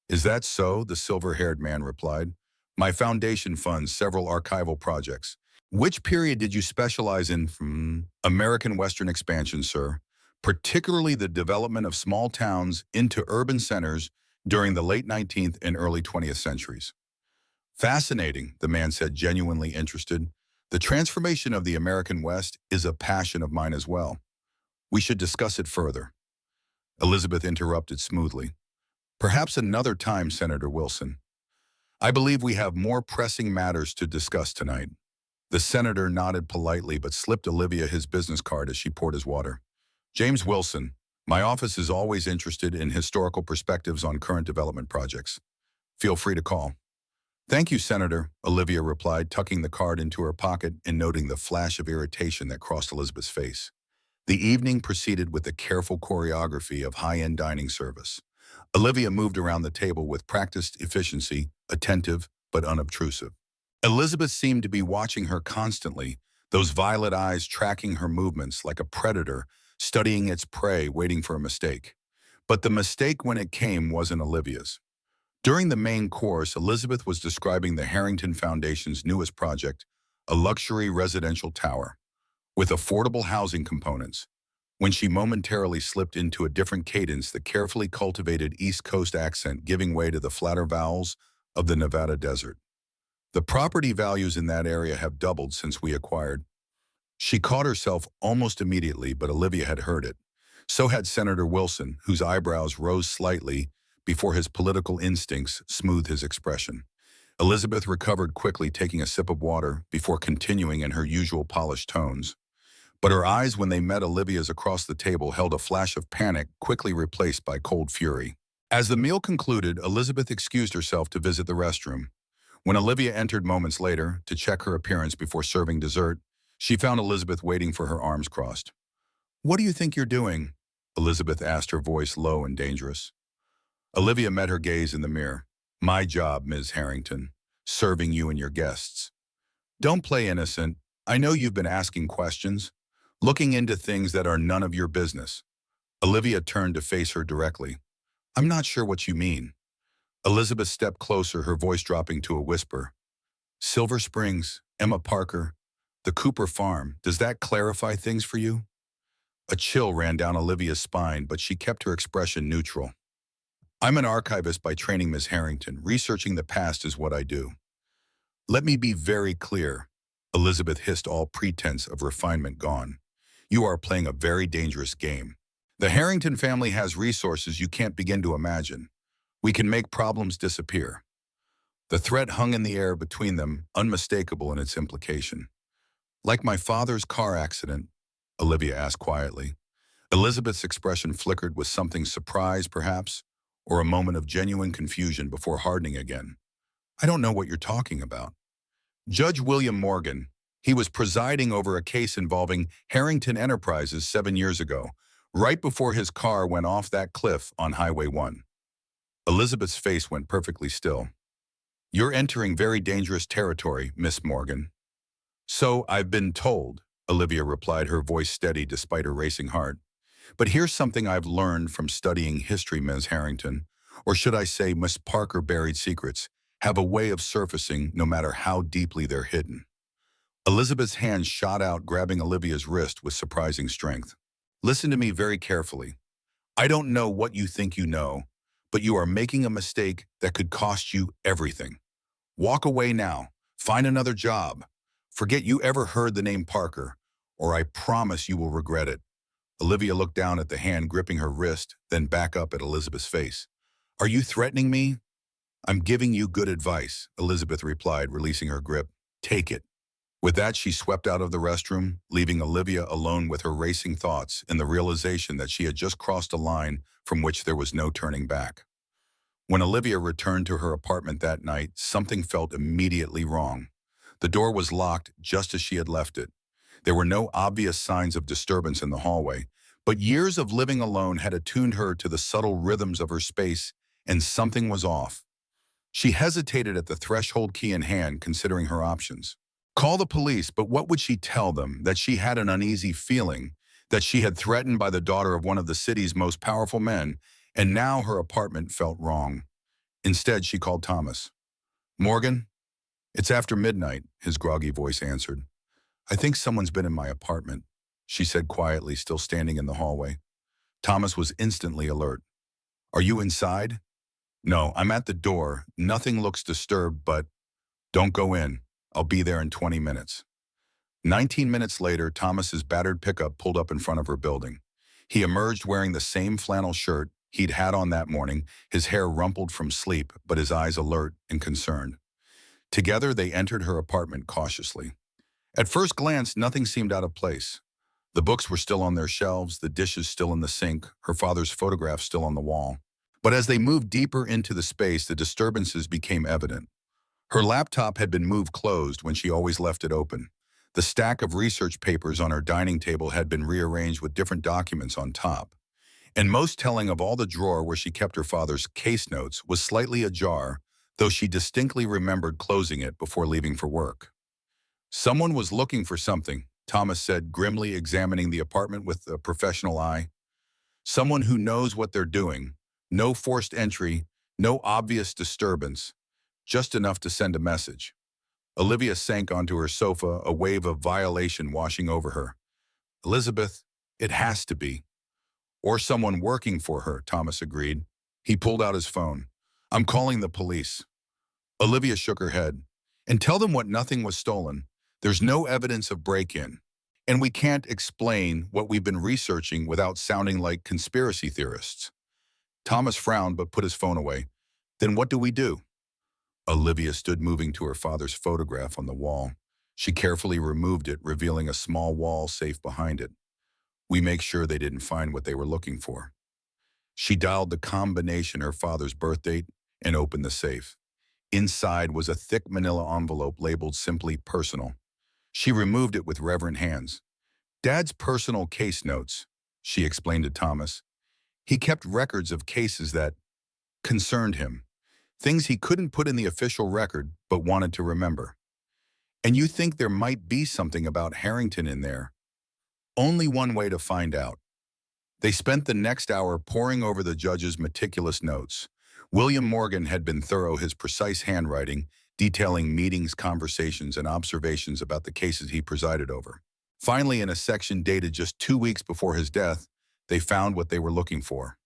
Is that so? The silver-haired man replied. My foundation funds several archival projects. Which period did you specialize in? American Western expansion, sir. Particularly the development of small towns into urban centers during the late 19th and early 20th centuries. Fascinating, the man said, genuinely interested. The transformation of the American West is a passion of mine as well. We should discuss it further. Elizabeth interrupted smoothly. Perhaps another time, Senator Wilson. I believe we have more pressing matters to discuss tonight. The senator nodded politely but slipped Olivia his business card as she poured his water. James Wilson, my office is always interested in historical perspectives on current development projects. Feel free to call. Thank you, Senator, Olivia replied, tucking the card into her pocket and noting the flash of irritation that crossed Elizabeth's face. The evening proceeded with the careful choreography of high-end dining service. Olivia moved around the table with practiced efficiency, attentive but unobtrusive. Elizabeth seemed to be watching her constantly, those violet eyes tracking her movements like a predator studying its prey, waiting for a mistake. But the mistake when it came wasn't Olivia's. During the main course, Elizabeth was describing the Harrington Foundation's newest project, a luxury residential tower, with affordable housing components. When she momentarily slipped into a different cadence, the carefully cultivated East Coast accent giving way to the flatter vowels of the Nevada desert. The property values in that area have doubled since we acquired. She caught herself almost immediately, but Olivia had heard it. So had Senator Wilson, whose eyebrows rose slightly before his political instincts smoothed his expression. Elizabeth recovered quickly, taking a sip of water before continuing in her usual polished tones. But her eyes, when they met Olivia's across the table, held a flash of panic, quickly replaced by cold fury. As the meal concluded, Elizabeth excused herself to visit the restroom. When Olivia entered moments later to check her appearance before serving dessert, she found Elizabeth waiting for her arms crossed. What do you think you're doing? Elizabeth asked, her voice low and dangerous. Olivia met her gaze in the mirror. My job, Ms. Harrington, serving you and your guests. Don't play innocent. I know you've been asking questions, looking into things that are none of your business. Olivia turned to face her directly. I'm not sure what you mean. Elizabeth stepped closer, her voice dropping to a whisper. Silver Springs, Emma Parker, the Cooper farm, does that clarify things for you? A chill ran down Olivia's spine, but she kept her expression neutral. I'm an archivist by training, Ms. Harrington. Researching the past is what I do. Let me be very clear. Elizabeth hissed, all pretense of refinement gone. You are playing a very dangerous game. The Harrington family has resources you can't begin to imagine. We can make problems disappear. The threat hung in the air between them, unmistakable in its implication. Like my father's car accident, Olivia asked quietly. Elizabeth's expression flickered with something surprise, perhaps, or a moment of genuine confusion before hardening again. I don't know what you're talking about. Judge William Morgan, he was presiding over a case involving Harrington Enterprises 7 years ago, right before his car went off that cliff on Highway 1. Elizabeth's face went perfectly still. You're entering very dangerous territory, Miss Morgan. So I've been told, Olivia replied, her voice steady despite her racing heart. But here's something I've learned from studying history, Ms. Harrington, or should I say Miss Parker. Buried secrets have a way of surfacing no matter how deeply they're hidden. Elizabeth's hand shot out, grabbing Olivia's wrist with surprising strength. Listen to me very carefully. I don't know what you think you know, but you are making a mistake that could cost you everything. Walk away now. Find another job. Forget you ever heard the name Parker, or I promise you will regret it." Olivia looked down at the hand gripping her wrist, then back up at Elizabeth's face. "Are you threatening me?" "I'm giving you good advice," Elizabeth replied, releasing her grip. "Take it." With that, she swept out of the restroom, leaving Olivia alone with her racing thoughts and the realization that she had just crossed a line from which there was no turning back. When Olivia returned to her apartment that night, something felt immediately wrong. The door was locked just as she had left it. There were no obvious signs of disturbance in the hallway, but years of living alone had attuned her to the subtle rhythms of her space, and something was off. She hesitated at the threshold, key in hand, considering her options. Call the police, but what would she tell them? That she had an uneasy feeling, that she had threatened by the daughter of one of the city's most powerful men, and now her apartment felt wrong. Instead, she called Thomas. "Morgan, it's after midnight," his groggy voice answered. "I think someone's been in my apartment," she said quietly, still standing in the hallway. Thomas was instantly alert. "Are you inside?" "No, I'm at the door. Nothing looks disturbed, but—" "Don't go in. I'll be there in 20 minutes. 19 minutes later, Thomas's battered pickup pulled up in front of her building. He emerged wearing the same flannel shirt he'd had on that morning, his hair rumpled from sleep, but his eyes alert and concerned. Together, they entered her apartment cautiously. At first glance, nothing seemed out of place. The books were still on their shelves, the dishes still in the sink, her father's photograph still on the wall. But as they moved deeper into the space, the disturbances became evident. Her laptop had been moved closed when she always left it open. The stack of research papers on her dining table had been rearranged with different documents on top. And most telling of all, the drawer where she kept her father's case notes was slightly ajar, though she distinctly remembered closing it before leaving for work. "Someone was looking for something," Thomas said, grimly examining the apartment with a professional eye. "Someone who knows what they're doing. No forced entry, no obvious disturbance, just enough to send a message." Olivia sank onto her sofa, a wave of violation washing over her. "Elizabeth, it has to be." "Or someone working for her," Thomas agreed. He pulled out his phone. "I'm calling the police." Olivia shook her head. "And tell them nothing was stolen. There's no evidence of break-in. And we can't explain what we've been researching without sounding like conspiracy theorists." Thomas frowned but put his phone away. "Then what do we do?" Olivia stood moving to her father's photograph on the wall. She carefully removed it, revealing a small wall safe behind it. "We make sure they didn't find what they were looking for." She dialed the combination, her father's birth date, and opened the safe. Inside was a thick manila envelope labeled simply "personal." She removed it with reverent hands. "Dad's personal case notes," she explained to Thomas. "He kept records of cases that concerned him. Things he couldn't put in the official record, but wanted to remember. And you think there might be something about Harrington in there? Only one way to find out." They spent the next hour poring over the judge's meticulous notes. William Morgan had been thorough, his precise handwriting, detailing meetings, conversations, and observations about the cases he presided over. Finally, in a section dated just 2 weeks before his death, they found what they were looking for.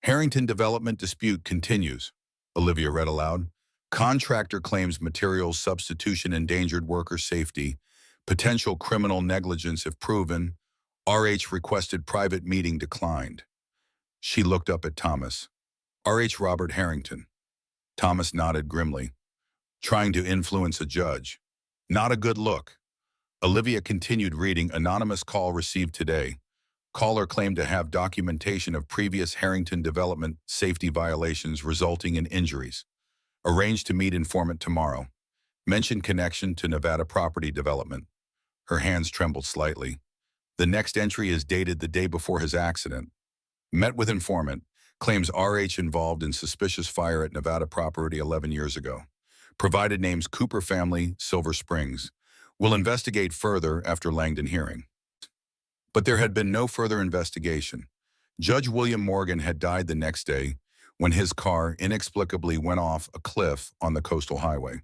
"Harrington development dispute continues," Olivia read aloud. "Contractor claims materials substitution endangered worker safety. Potential criminal negligence if proven. RH requested private meeting declined." She looked up at Thomas. "RH Robert Harrington." Thomas nodded grimly. "Trying to influence a judge. Not a good look." Olivia continued reading. "Anonymous call received today. Caller claimed to have documentation of previous Harrington development safety violations resulting in injuries. Arranged to meet informant tomorrow. Mentioned connection to Nevada property development." Her hands trembled slightly. The next entry is dated the day before his accident. "Met with informant. Claims RH involved in suspicious fire at Nevada property 11 years ago. Provided names Cooper family, Silver Springs. Will investigate further after Langdon hearing." But there had been no further investigation. Judge William Morgan had died the next day when his car inexplicably went off a cliff on the coastal highway.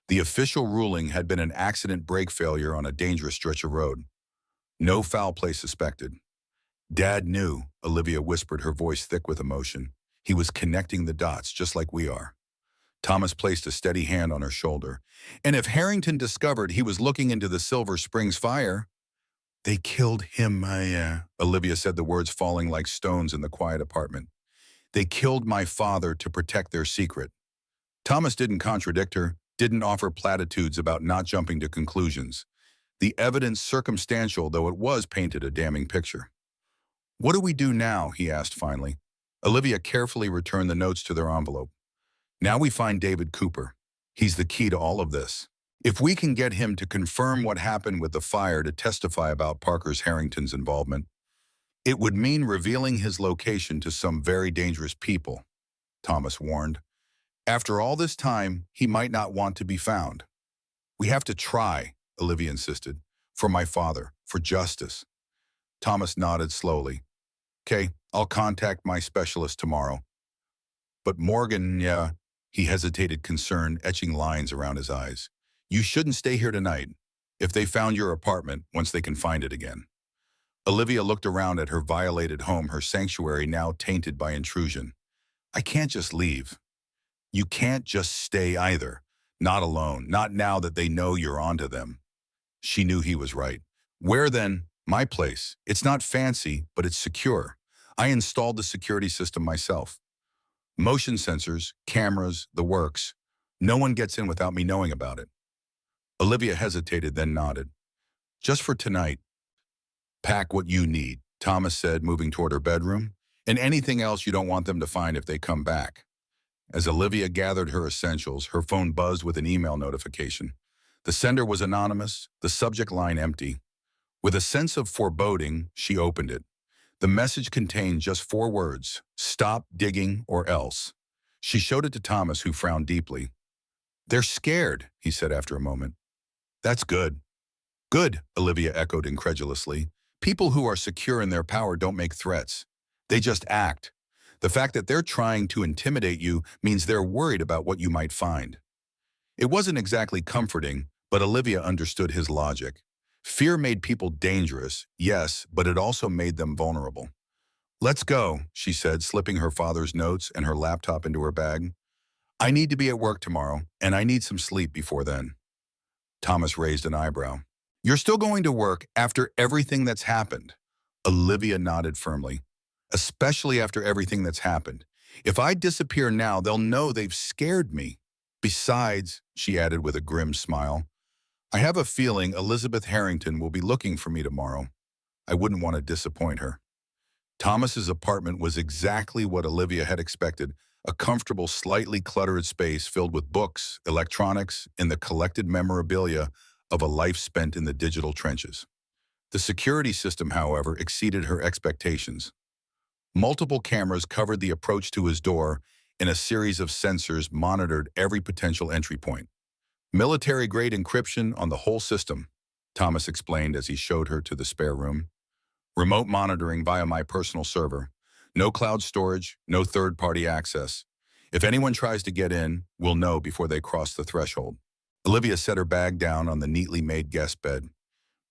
The official ruling had been an accident brake failure on a dangerous stretch of road. No foul play suspected. "Dad knew," Olivia whispered, her voice thick with emotion. He was connecting the dots just like we are. Thomas placed a steady hand on her shoulder. And if Harrington discovered he was looking into the Silver Springs fire, they killed him, Olivia said, the words falling like stones in the quiet apartment. They killed my father to protect their secret. Thomas didn't contradict her, didn't offer platitudes about not jumping to conclusions. The evidence, circumstantial though it was, painted a damning picture. What do we do now? He asked finally. Olivia carefully returned the notes to their envelope. Now we find David Cooper. He's the key to all of this. If we can get him to confirm what happened with the fire, to testify about Parker's Harrington's involvement, it would mean revealing his location to some very dangerous people, Thomas warned. After all this time, he might not want to be found. We have to try, Olivia insisted. For my father, for justice. Thomas nodded slowly. Okay, I'll contact my specialist tomorrow. But Morgan, yeah, he hesitated, concern etching lines around his eyes. You shouldn't stay here tonight. If they found your apartment, once they can find it again. Olivia looked around at her violated home, her sanctuary now tainted by intrusion. I can't just leave. You can't just stay either. Not alone, not now that they know you're onto them. She knew he was right. Where then? My place. It's not fancy, but it's secure. I installed the security system myself. Motion sensors, cameras, the works. No one gets in without me knowing about it. Olivia hesitated, then nodded. Just for tonight. Pack what you need, Thomas said, moving toward her bedroom, and anything else you don't want them to find if they come back. As Olivia gathered her essentials, her phone buzzed with an email notification. The sender was anonymous, the subject line empty. With a sense of foreboding, she opened it. The message contained just 4 words: stop digging or else. She showed it to Thomas, who frowned deeply. They're scared, he said after a moment. That's good. Good, Olivia echoed incredulously. People who are secure in their power don't make threats. They just act. The fact that they're trying to intimidate you means they're worried about what you might find. It wasn't exactly comforting, but Olivia understood his logic. Fear made people dangerous, yes, but it also made them vulnerable. Let's go, she said, slipping her father's notes and her laptop into her bag. I need to be at work tomorrow, and I need some sleep before then. Thomas raised an eyebrow. You're still going to work after everything that's happened? Olivia nodded firmly. Especially after everything that's happened. If I disappear now, they'll know they've scared me. Besides, she added with a grim smile, I have a feeling Elizabeth Harrington will be looking for me tomorrow. I wouldn't want to disappoint her. Thomas's apartment was exactly what Olivia had expected, a comfortable, slightly cluttered space filled with books, electronics, and the collected memorabilia of a life spent in the digital trenches. The security system, however, exceeded her expectations. Multiple cameras covered the approach to his door, and a series of sensors monitored every potential entry point. Military-grade encryption on the whole system, Thomas explained as he showed her to the spare room. Remote monitoring via my personal server. No cloud storage, no third-party access. If anyone tries to get in, we'll know before they cross the threshold. Olivia set her bag down on the neatly made guest bed.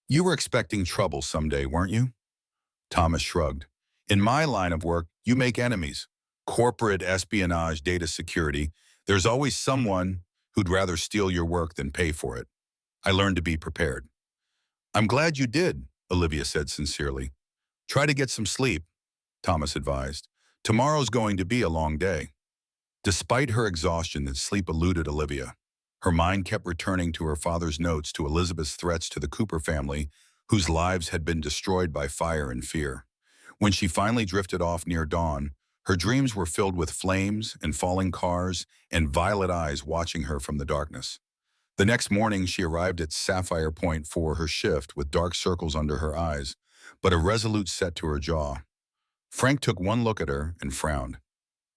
You were expecting trouble someday, weren't you? Thomas shrugged. In my line of work, you make enemies. Corporate espionage, data security. There's always someone who'd rather steal your work than pay for it. I learned to be prepared. I'm glad you did, Olivia said sincerely. Try to get some sleep, Thomas advised. Tomorrow's going to be a long day. Despite her exhaustion, that sleep eluded Olivia. Her mind kept returning to her father's notes, to Elizabeth's threats to the Cooper family, whose lives had been destroyed by fire and fear. When she finally drifted off near dawn, her dreams were filled with flames and falling cars and violet eyes watching her from the darkness. The next morning, she arrived at Sapphire Point for her shift with dark circles under her eyes, but a resolute set to her jaw. Frank took one look at her and frowned.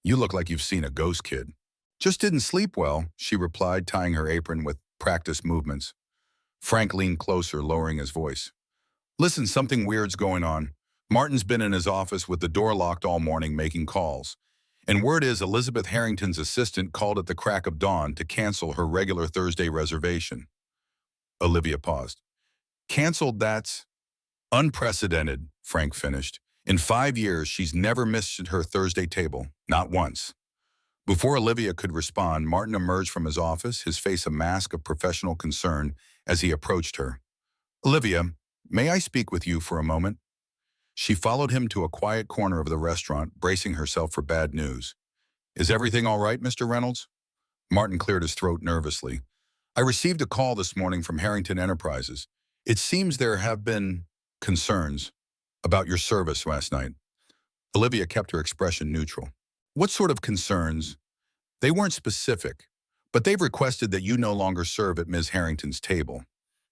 You look like you've seen a ghost, kid. Just didn't sleep well, she replied, tying her apron with practiced movements. Frank leaned closer, lowering his voice. Listen, something weird's going on. Martin's been in his office with the door locked all morning making calls. And word is Elizabeth Harrington's assistant called at the crack of dawn to cancel her regular Thursday reservation. Olivia paused. Canceled? That's unprecedented, Frank finished. In 5 years, she's never missed her Thursday table. Not once. Before Olivia could respond, Martin emerged from his office, his face a mask of professional concern as he approached her. Olivia, may I speak with you for a moment? She followed him to a quiet corner of the restaurant, bracing herself for bad news. Is everything all right, Mr. Reynolds? Martin cleared his throat nervously. I received a call this morning from Harrington Enterprises. It seems there have been concerns about your service last night. Olivia kept her expression neutral. What sort of concerns? They weren't specific, but they've requested that you no longer serve at Ms. Harrington's table.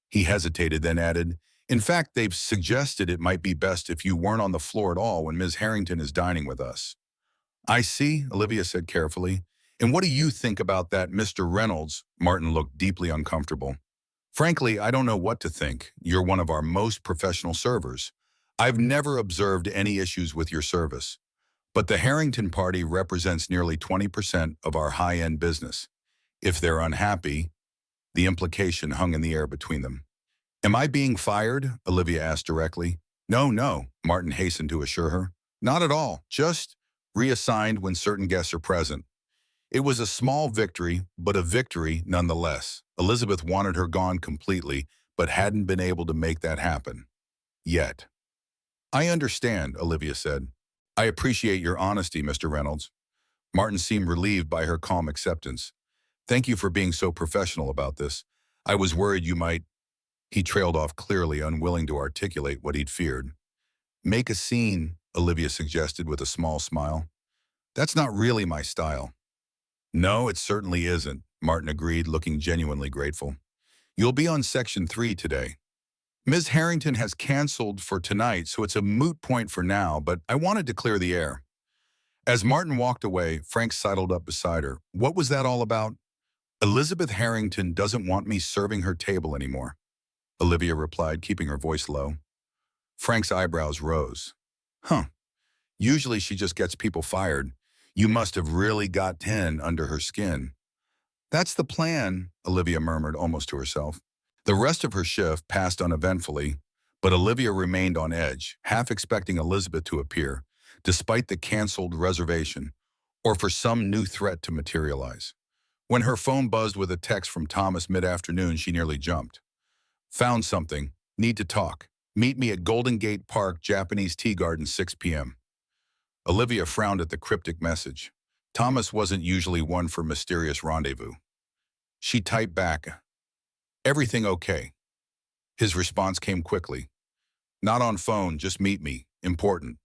He hesitated, then added, in fact, they've suggested it might be best if you weren't on the floor at all when Ms. Harrington is dining with us. I see, Olivia said carefully. And what do you think about that, Mr. Reynolds? Martin looked deeply uncomfortable. Frankly, I don't know what to think. You're one of our most professional servers. I've never observed any issues with your service. But the Harrington party represents nearly 20% of our high-end business. If they're unhappy, the implication hung in the air between them. Am I being fired? Olivia asked directly. No, Martin hastened to assure her. Not at all, just reassigned when certain guests are present. It was a small victory, but a victory nonetheless. Elizabeth wanted her gone completely, but hadn't been able to make that happen. Yet. I understand, Olivia said. I appreciate your honesty, Mr. Reynolds. Martin seemed relieved by her calm acceptance. Thank you for being so professional about this. I was worried you might. He trailed off clearly, unwilling to articulate what he'd feared. Make a scene, Olivia suggested with a small smile. That's not really my style. No, it certainly isn't, Martin agreed, looking genuinely grateful. You'll be on Section 3 today. Ms. Harrington has canceled for tonight, so it's a moot point for now, but I wanted to clear the air. As Martin walked away, Frank sidled up beside her. What was that all about? Elizabeth Harrington doesn't want me serving her table anymore, Olivia replied, keeping her voice low. Frank's eyebrows rose. Huh. Usually she just gets people fired. You must have really got 10 under her skin. That's the plan, Olivia murmured almost to herself. The rest of her shift passed uneventfully, but Olivia remained on edge, half expecting Elizabeth to appear, despite the canceled reservation, or for some new threat to materialize. When her phone buzzed with a text from Thomas mid-afternoon, she nearly jumped. Found something. Need to talk. Meet me at Golden Gate Park, Japanese Tea Garden, 6 p.m. Olivia frowned at the cryptic message. Thomas wasn't usually one for mysterious rendezvous. She typed back, everything okay? His response came quickly. Not on phone, just meet me. Important.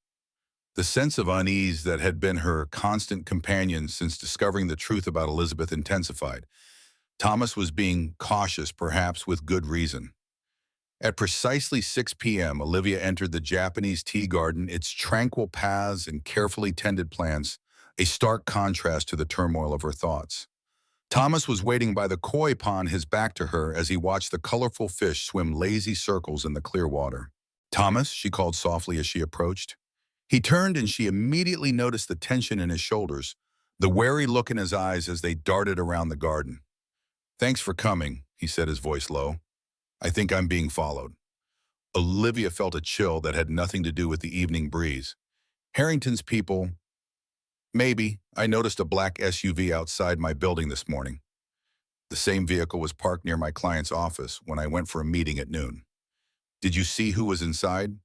The sense of unease that had been her constant companion since discovering the truth about Elizabeth intensified. Thomas was being cautious, perhaps with good reason. At precisely 6 p.m., Olivia entered the Japanese tea garden, its tranquil paths and carefully tended plants, a stark contrast to the turmoil of her thoughts. Thomas was waiting by the koi pond, his back to her, as he watched the colorful fish swim lazy circles in the clear water. Thomas, she called softly as she approached. He turned and she immediately noticed the tension in his shoulders, the wary look in his eyes as they darted around the garden. Thanks for coming, he said, his voice low. I think I'm being followed. Olivia felt a chill that had nothing to do with the evening breeze. Harrington's people. Maybe. I noticed a black SUV outside my building this morning. The same vehicle was parked near my client's office when I went for a meeting at noon. Did you see who was inside?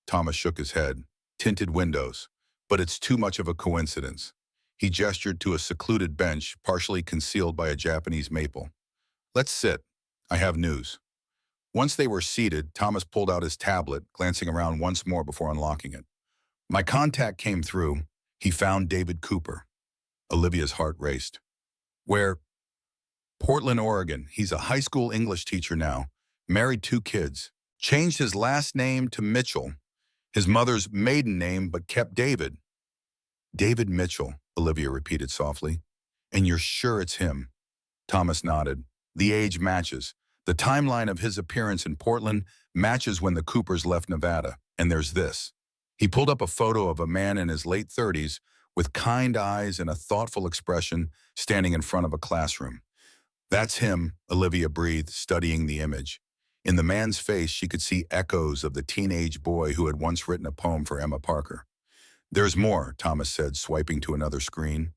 Thomas shook his head. Tinted windows. But it's too much of a coincidence. He gestured to a secluded bench, partially concealed by a Japanese maple. Let's sit. I have news. Once they were seated, Thomas pulled out his tablet, glancing around once more before unlocking it. My contact came through. He found David Cooper. Olivia's heart raced. Where? Portland, Oregon. He's a high school English teacher now. Married 2 kids. Changed his last name to Mitchell. His mother's maiden name, but kept David. David Mitchell, Olivia repeated softly. And you're sure it's him? Thomas nodded. The age matches. The timeline of his appearance in Portland matches when the Coopers left Nevada. And there's this. He pulled up a photo of a man in his late 30s with kind eyes and a thoughtful expression standing in front of a classroom. That's him, Olivia breathed, studying the image. In the man's face, she could see echoes of the teenage boy who had once written a poem for Emma Parker. There's more, Thomas said, swiping to another screen.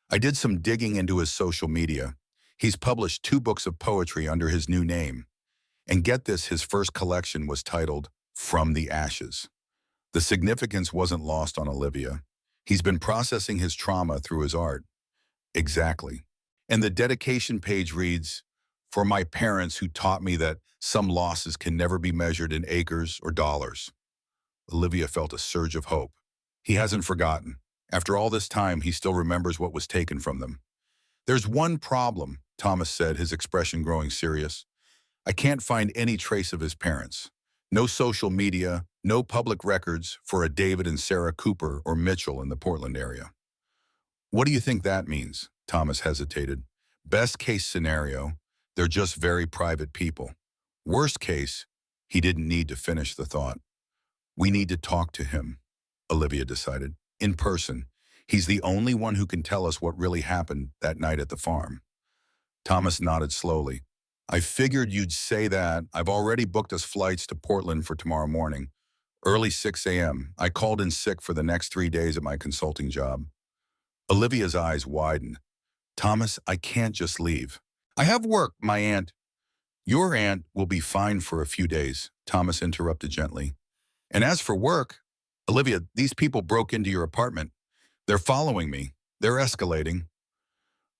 I did some digging into his social media. He's published 2 books of poetry under his new name. And get this, his first collection was titled From the Ashes. The significance wasn't lost on Olivia. He's been processing his trauma through his art. Exactly. And the dedication page reads, "For my parents who taught me that some losses can never be measured in acres or dollars." Olivia felt a surge of hope. He hasn't forgotten. After all this time, he still remembers what was taken from them. "There's one problem," Thomas said, his expression growing serious. "I can't find any trace of his parents. No social media, no public records for a David and Sarah Cooper or Mitchell in the Portland area." "What do you think that means?" Thomas hesitated. "Best case scenario, they're just very private people. Worst case," he didn't need to finish the thought. "We need to talk to him," Olivia decided. "In person. He's the only one who can tell us what really happened that night at the farm." Thomas nodded slowly. "I figured you'd say that. I've already booked us flights to Portland for tomorrow morning. Early 6 a.m. I called in sick for the next 3 days at my consulting job." Olivia's eyes widened. "Thomas, I can't just leave. I have work, my aunt." "Your aunt will be fine for a few days," Thomas interrupted gently. "And as for work, Olivia, these people broke into your apartment. They're following me. They're escalating.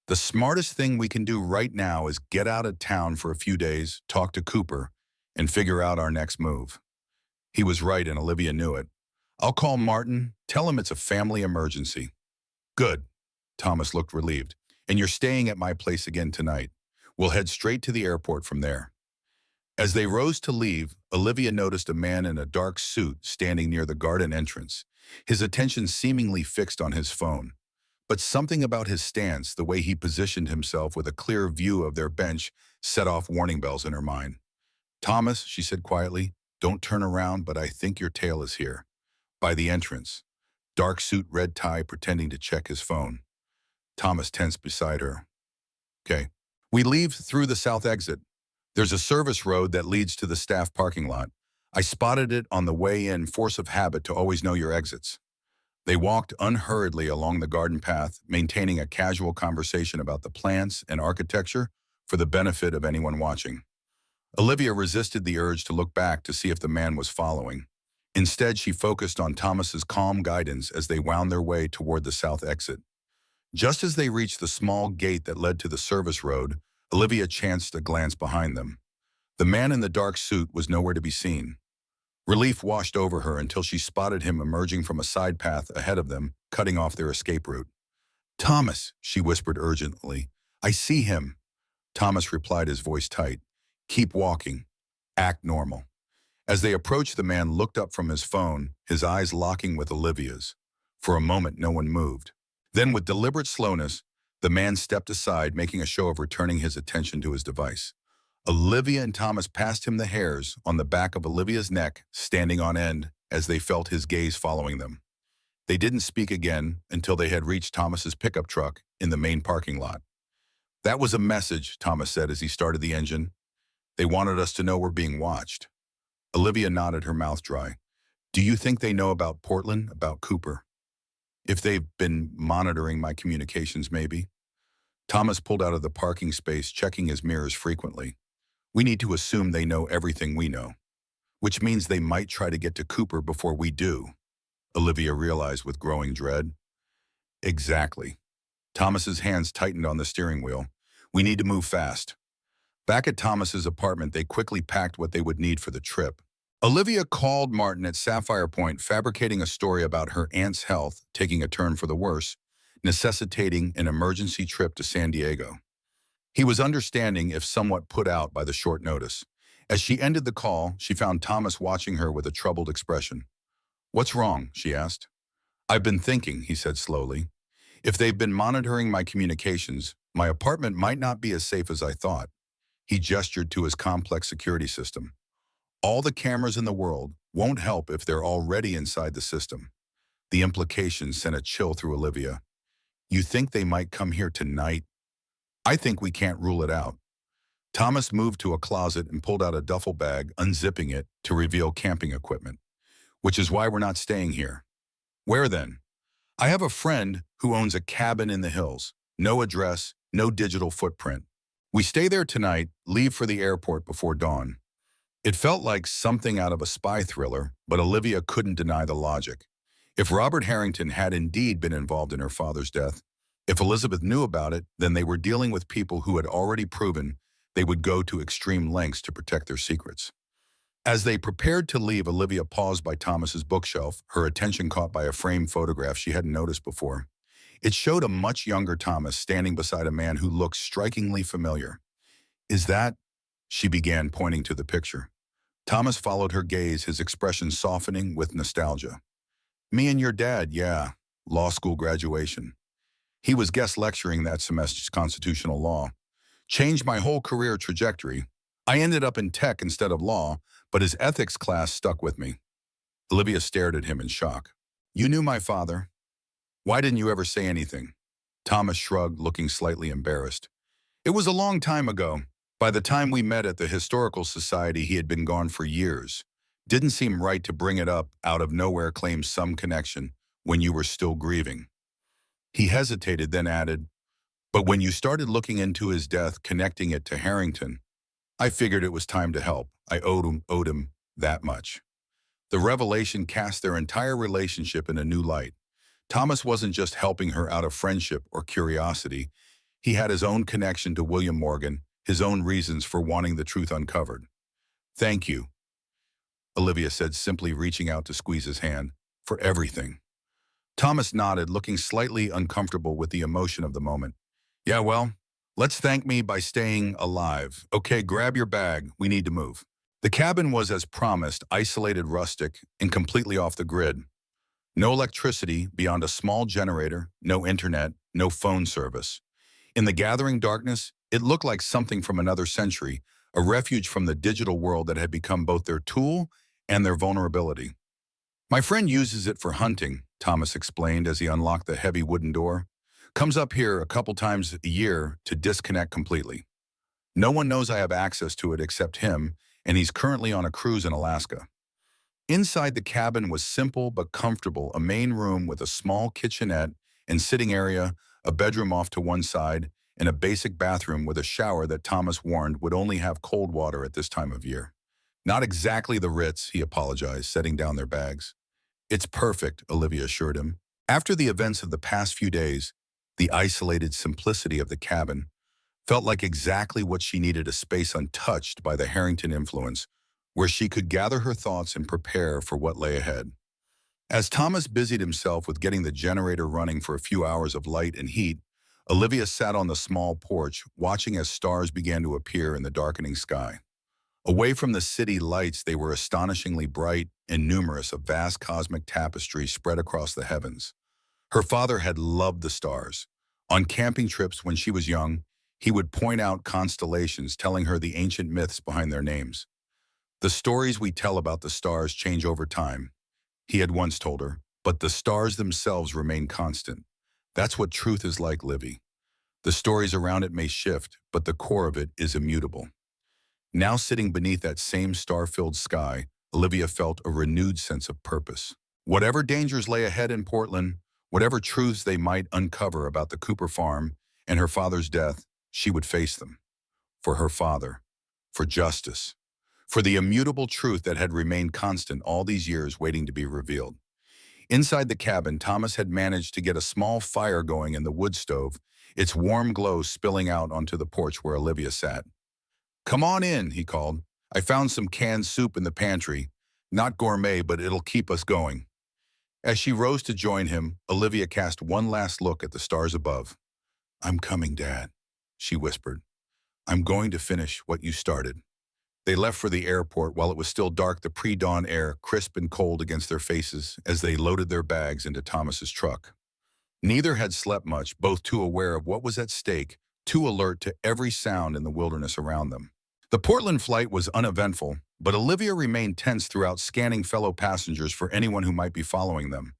The smartest thing we can do right now is get out of town for a few days, talk to Cooper, and figure out our next move." He was right, and Olivia knew it. "I'll call Martin, tell him it's a family emergency." "Good." Thomas looked relieved. "And you're staying at my place again tonight. We'll head straight to the airport from there." As they rose to leave, Olivia noticed a man in a dark suit standing near the garden entrance, his attention seemingly fixed on his phone. But something about his stance, the way he positioned himself with a clear view of their bench, set off warning bells in her mind. "Thomas," she said quietly, "don't turn around, but I think your tail is here." By the entrance. Dark suit, red tie, pretending to check his phone. Thomas tensed beside her. "Okay. We leave through the south exit. There's a service road that leads to the staff parking lot. I spotted it on the way in, force of habit to always know your exits." They walked unhurriedly along the garden path, maintaining a casual conversation about the plants and architecture for the benefit of anyone watching. Olivia resisted the urge to look back to see if the man was following. Instead, she focused on Thomas's calm guidance as they wound their way toward the south exit. Just as they reached the small gate that led to the service road, Olivia chanced a glance behind them. The man in the dark suit was nowhere to be seen. Relief washed over her until she spotted him emerging from a side path ahead of them, cutting off their escape route. "Thomas," she whispered urgently. "I see him." Thomas replied, his voice tight. "Keep walking. Act normal." As they approached, the man looked up from his phone, his eyes locking with Olivia's. For a moment, no one moved. Then, with deliberate slowness, the man stepped aside, making a show of returning his attention to his device. Olivia and Thomas passed him, the hairs on the back of Olivia's neck standing on end as they felt his gaze following them. They didn't speak again until they had reached Thomas's pickup truck in the main parking lot. "That was a message," Thomas said as he started the engine. "They wanted us to know we're being watched." Olivia nodded, her mouth dry. "Do you think they know about Portland, about Cooper?" "If they've been monitoring my communications, maybe." Thomas pulled out of the parking space, checking his mirrors frequently. "We need to assume they know everything we know, which means they might try to get to Cooper before we do," Olivia realized with growing dread. "Exactly." Thomas's hands tightened on the steering wheel. "We need to move fast." Back at Thomas's apartment, they quickly packed what they would need for the trip. Olivia called Martin at Sapphire Point, fabricating a story about her aunt's health taking a turn for the worse, necessitating an emergency trip to San Diego. He was understanding, if somewhat put out by the short notice. As she ended the call, she found Thomas watching her with a troubled expression. "What's wrong?" she asked. "I've been thinking," he said slowly. "If they've been monitoring my communications, my apartment might not be as safe as I thought." He gestured to his complex security system. "All the cameras in the world won't help if they're already inside the system." The implications sent a chill through Olivia. "You think they might come here tonight?" "I think we can't rule it out." Thomas moved to a closet and pulled out a duffel bag, unzipping it to reveal camping equipment. "Which is why we're not staying here." Where then? I have a friend who owns a cabin in the hills. No address, no digital footprint. We stay there tonight, leave for the airport before dawn. It felt like something out of a spy thriller, but Olivia couldn't deny the logic. If Robert Harrington had indeed been involved in her father's death, if Elizabeth knew about it, then they were dealing with people who had already proven they would go to extreme lengths to protect their secrets. As they prepared to leave, Olivia paused by Thomas's bookshelf, her attention caught by a framed photograph she hadn't noticed before. It showed a much younger Thomas standing beside a man who looked strikingly familiar. Is that? She began, pointing to the picture. Thomas followed her gaze, his expression softening with nostalgia. Me and your dad, yeah. Law school graduation. He was guest lecturing that semester's constitutional law. Changed my whole career trajectory. I ended up in tech instead of law, but his ethics class stuck with me. Olivia stared at him in shock. You knew my father. Why didn't you ever say anything? Thomas shrugged, looking slightly embarrassed. It was a long time ago. By the time we met at the Historical Society, he had been gone for years. Didn't seem right to bring it up out of nowhere, claim some connection when you were still grieving. He hesitated, then added, but when you started looking into his death, connecting it to Harrington, I figured it was time to help. I owed him that much. The revelation cast their entire relationship in a new light. Thomas wasn't just helping her out of friendship or curiosity. He had his own connection to William Morgan, his own reasons for wanting the truth uncovered. Thank you, Olivia said, simply reaching out to squeeze his hand, for everything. Thomas nodded, looking slightly uncomfortable with the emotion of the moment. Yeah, well, let's thank me by staying alive. Okay, grab your bag. We need to move. The cabin was, as promised, isolated, rustic, and completely off the grid. No electricity beyond a small generator, no internet, no phone service. In the gathering darkness, it looked like something from another century, a refuge from the digital world that had become both their tool and their vulnerability. My friend uses it for hunting, Thomas explained as he unlocked the heavy wooden door. Comes up here a couple times a year to disconnect completely. No one knows I have access to it except him, and he's currently on a cruise in Alaska. Inside the cabin was simple but comfortable, a main room with a small kitchenette and sitting area, a bedroom off to one side, and a basic bathroom with a shower that Thomas warned would only have cold water at this time of year. Not exactly the Ritz, he apologized, setting down their bags. It's perfect, Olivia assured him. After the events of the past few days, the isolated simplicity of the cabin felt like exactly what she needed, a space untouched by the Harrington influence, where she could gather her thoughts and prepare for what lay ahead. As Thomas busied himself with getting the generator running for a few hours of light and heat, Olivia sat on the small porch, watching as stars began to appear in the darkening sky. Away from the city lights, they were astonishingly bright and numerous, a vast cosmic tapestry spread across the heavens. Her father had loved the stars. On camping trips when she was young, he would point out constellations, telling her the ancient myths behind their names. The stories we tell about the stars change over time, he had once told her, but the stars themselves remain constant. That's what truth is like, Livy. The stories around it may shift, but the core of it is immutable. Now sitting beneath that same star-filled sky, Olivia felt a renewed sense of purpose. Whatever dangers lay ahead in Portland, whatever truths they might uncover about the Cooper farm and her father's death, she would face them. For her father, for justice, for the immutable truth that had remained constant all these years waiting to be revealed. Inside the cabin, Thomas had managed to get a small fire going in the wood stove, its warm glow spilling out onto the porch where Olivia sat. Come on in, he called. I found some canned soup in the pantry. Not gourmet, but it'll keep us going. As she rose to join him, Olivia cast one last look at the stars above. I'm coming, Dad, she whispered. I'm going to finish what you started. They left for the airport while it was still dark, the pre-dawn air crisp and cold against their faces as they loaded their bags into Thomas's truck. Neither had slept much, both too aware of what was at stake, too alert to every sound in the wilderness around them. The Portland flight was uneventful, but Olivia remained tense throughout, scanning fellow passengers for anyone who might be following them.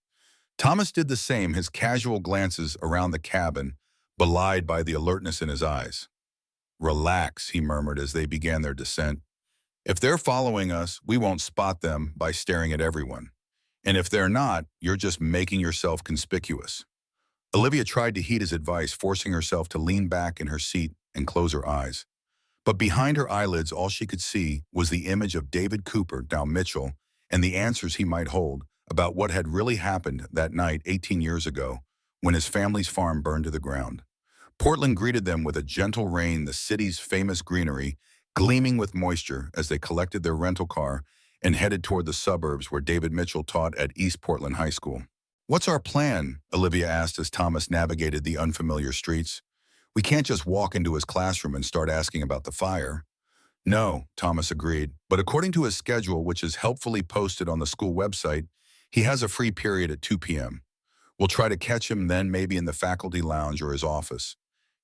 Thomas did the same, his casual glances around the cabin, belied by the alertness in his eyes. Relax, he murmured as they began their descent. If they're following us, we won't spot them by staring at everyone. And if they're not, you're just making yourself conspicuous. Olivia tried to heed his advice, forcing herself to lean back in her seat and close her eyes. But behind her eyelids, all she could see was the image of David Cooper, now Mitchell, and the answers he might hold about what had really happened that night 18 years ago when his family's farm burned to the ground. Portland greeted them with a gentle rain, the city's famous greenery gleaming with moisture as they collected their rental car and headed toward the suburbs where David Mitchell taught at East Portland High School. "What's our plan?" Olivia asked as Thomas navigated the unfamiliar streets. "We can't just walk into his classroom and start asking about the fire." "No," Thomas agreed, "but according to his schedule, which is helpfully posted on the school website, he has a free period at 2 p.m. We'll try to catch him then, maybe in the faculty lounge or his office.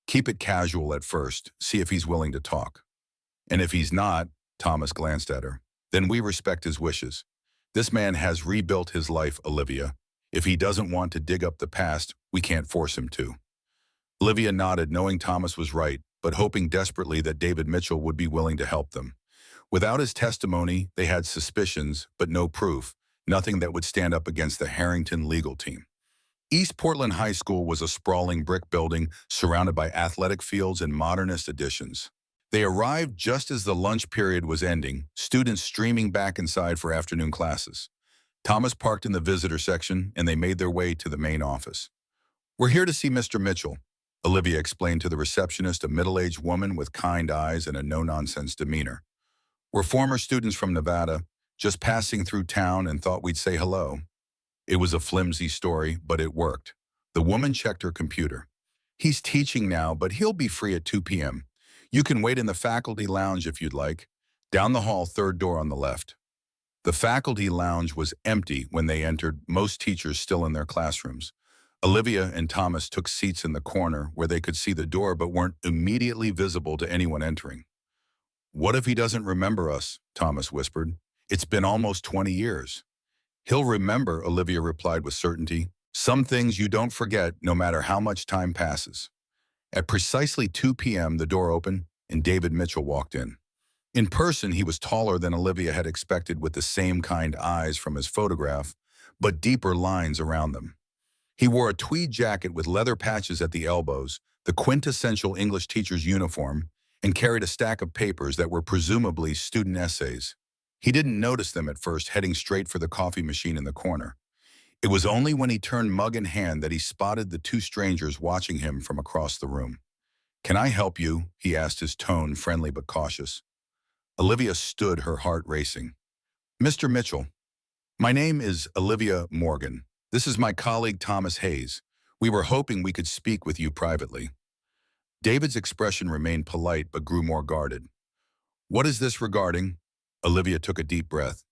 Keep it casual at first, see if he's willing to talk. And if he's not," Thomas glanced at her, "then we respect his wishes. This man has rebuilt his life, Olivia. If he doesn't want to dig up the past, we can't force him to." Olivia nodded, knowing Thomas was right, but hoping desperately that David Mitchell would be willing to help them. Without his testimony, they had suspicions, but no proof, nothing that would stand up against the Harrington legal team. East Portland High School was a sprawling brick building surrounded by athletic fields and modernist additions. They arrived just as the lunch period was ending, students streaming back inside for afternoon classes. Thomas parked in the visitor section, and they made their way to the main office. "We're here to see Mr. Mitchell," Olivia explained to the receptionist, a middle-aged woman with kind eyes and a no-nonsense demeanor. "We're former students from Nevada, just passing through town and thought we'd say hello." It was a flimsy story, but it worked. The woman checked her computer. "He's teaching now, but he'll be free at 2 p.m. You can wait in the faculty lounge if you'd like. Down the hall, third door on the left." The faculty lounge was empty when they entered, most teachers still in their classrooms. Olivia and Thomas took seats in the corner where they could see the door but weren't immediately visible to anyone entering. "What if he doesn't remember us?" Thomas whispered. "It's been almost 20 years. "He'll remember," Olivia replied with certainty. "Some things you don't forget, no matter how much time passes." At precisely 2 p.m., the door opened, and David Mitchell walked in. In person, he was taller than Olivia had expected, with the same kind eyes from his photograph, but deeper lines around them. He wore a tweed jacket with leather patches at the elbows, the quintessential English teacher's uniform, and carried a stack of papers that were presumably student essays. He didn't notice them at first, heading straight for the coffee machine in the corner. It was only when he turned mug in hand that he spotted the two strangers watching him from across the room. "Can I help you?" he asked, his tone friendly but cautious. Olivia stood, her heart racing. "Mr. Mitchell, my name is Olivia Morgan. This is my colleague Thomas Hayes. We were hoping we could speak with you privately." David's expression remained polite but grew more guarded. "What is this regarding?" Olivia took a deep breath.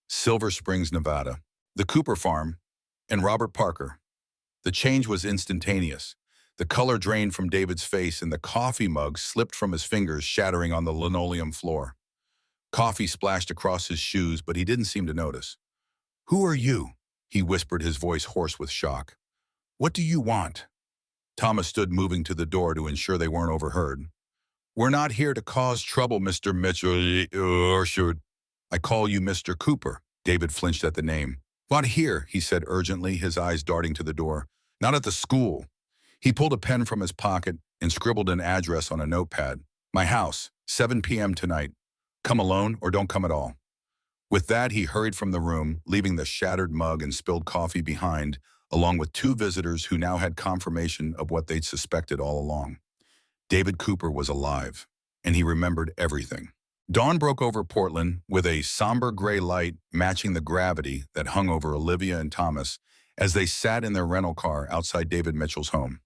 "Silver Springs, Nevada, the Cooper farm, and Robert Parker." The change was instantaneous. The color drained from David's face and the coffee mug slipped from his fingers, shattering on the linoleum floor. Coffee splashed across his shoes, but he didn't seem to notice. "Who are you?" he whispered, his voice hoarse with shock. "What do you want?" Thomas stood, moving to the door to ensure they weren't overheard. "We're not here to cause trouble, Mr. Mitchell, or should I call you Mr. Cooper?" David flinched at the name. "Not here," he said urgently, his eyes darting to the door. "Not at the school." He pulled a pen from his pocket and scribbled an address on a notepad. "My house, 7 p.m. tonight. Come alone or don't come at all." With that, he hurried from the room, leaving the shattered mug and spilled coffee behind, along with two visitors who now had confirmation of what they'd suspected all along. David Cooper was alive, and he remembered everything. Dawn broke over Portland with a somber gray light matching the gravity that hung over Olivia and Thomas as they sat in their rental car outside David Mitchell's home.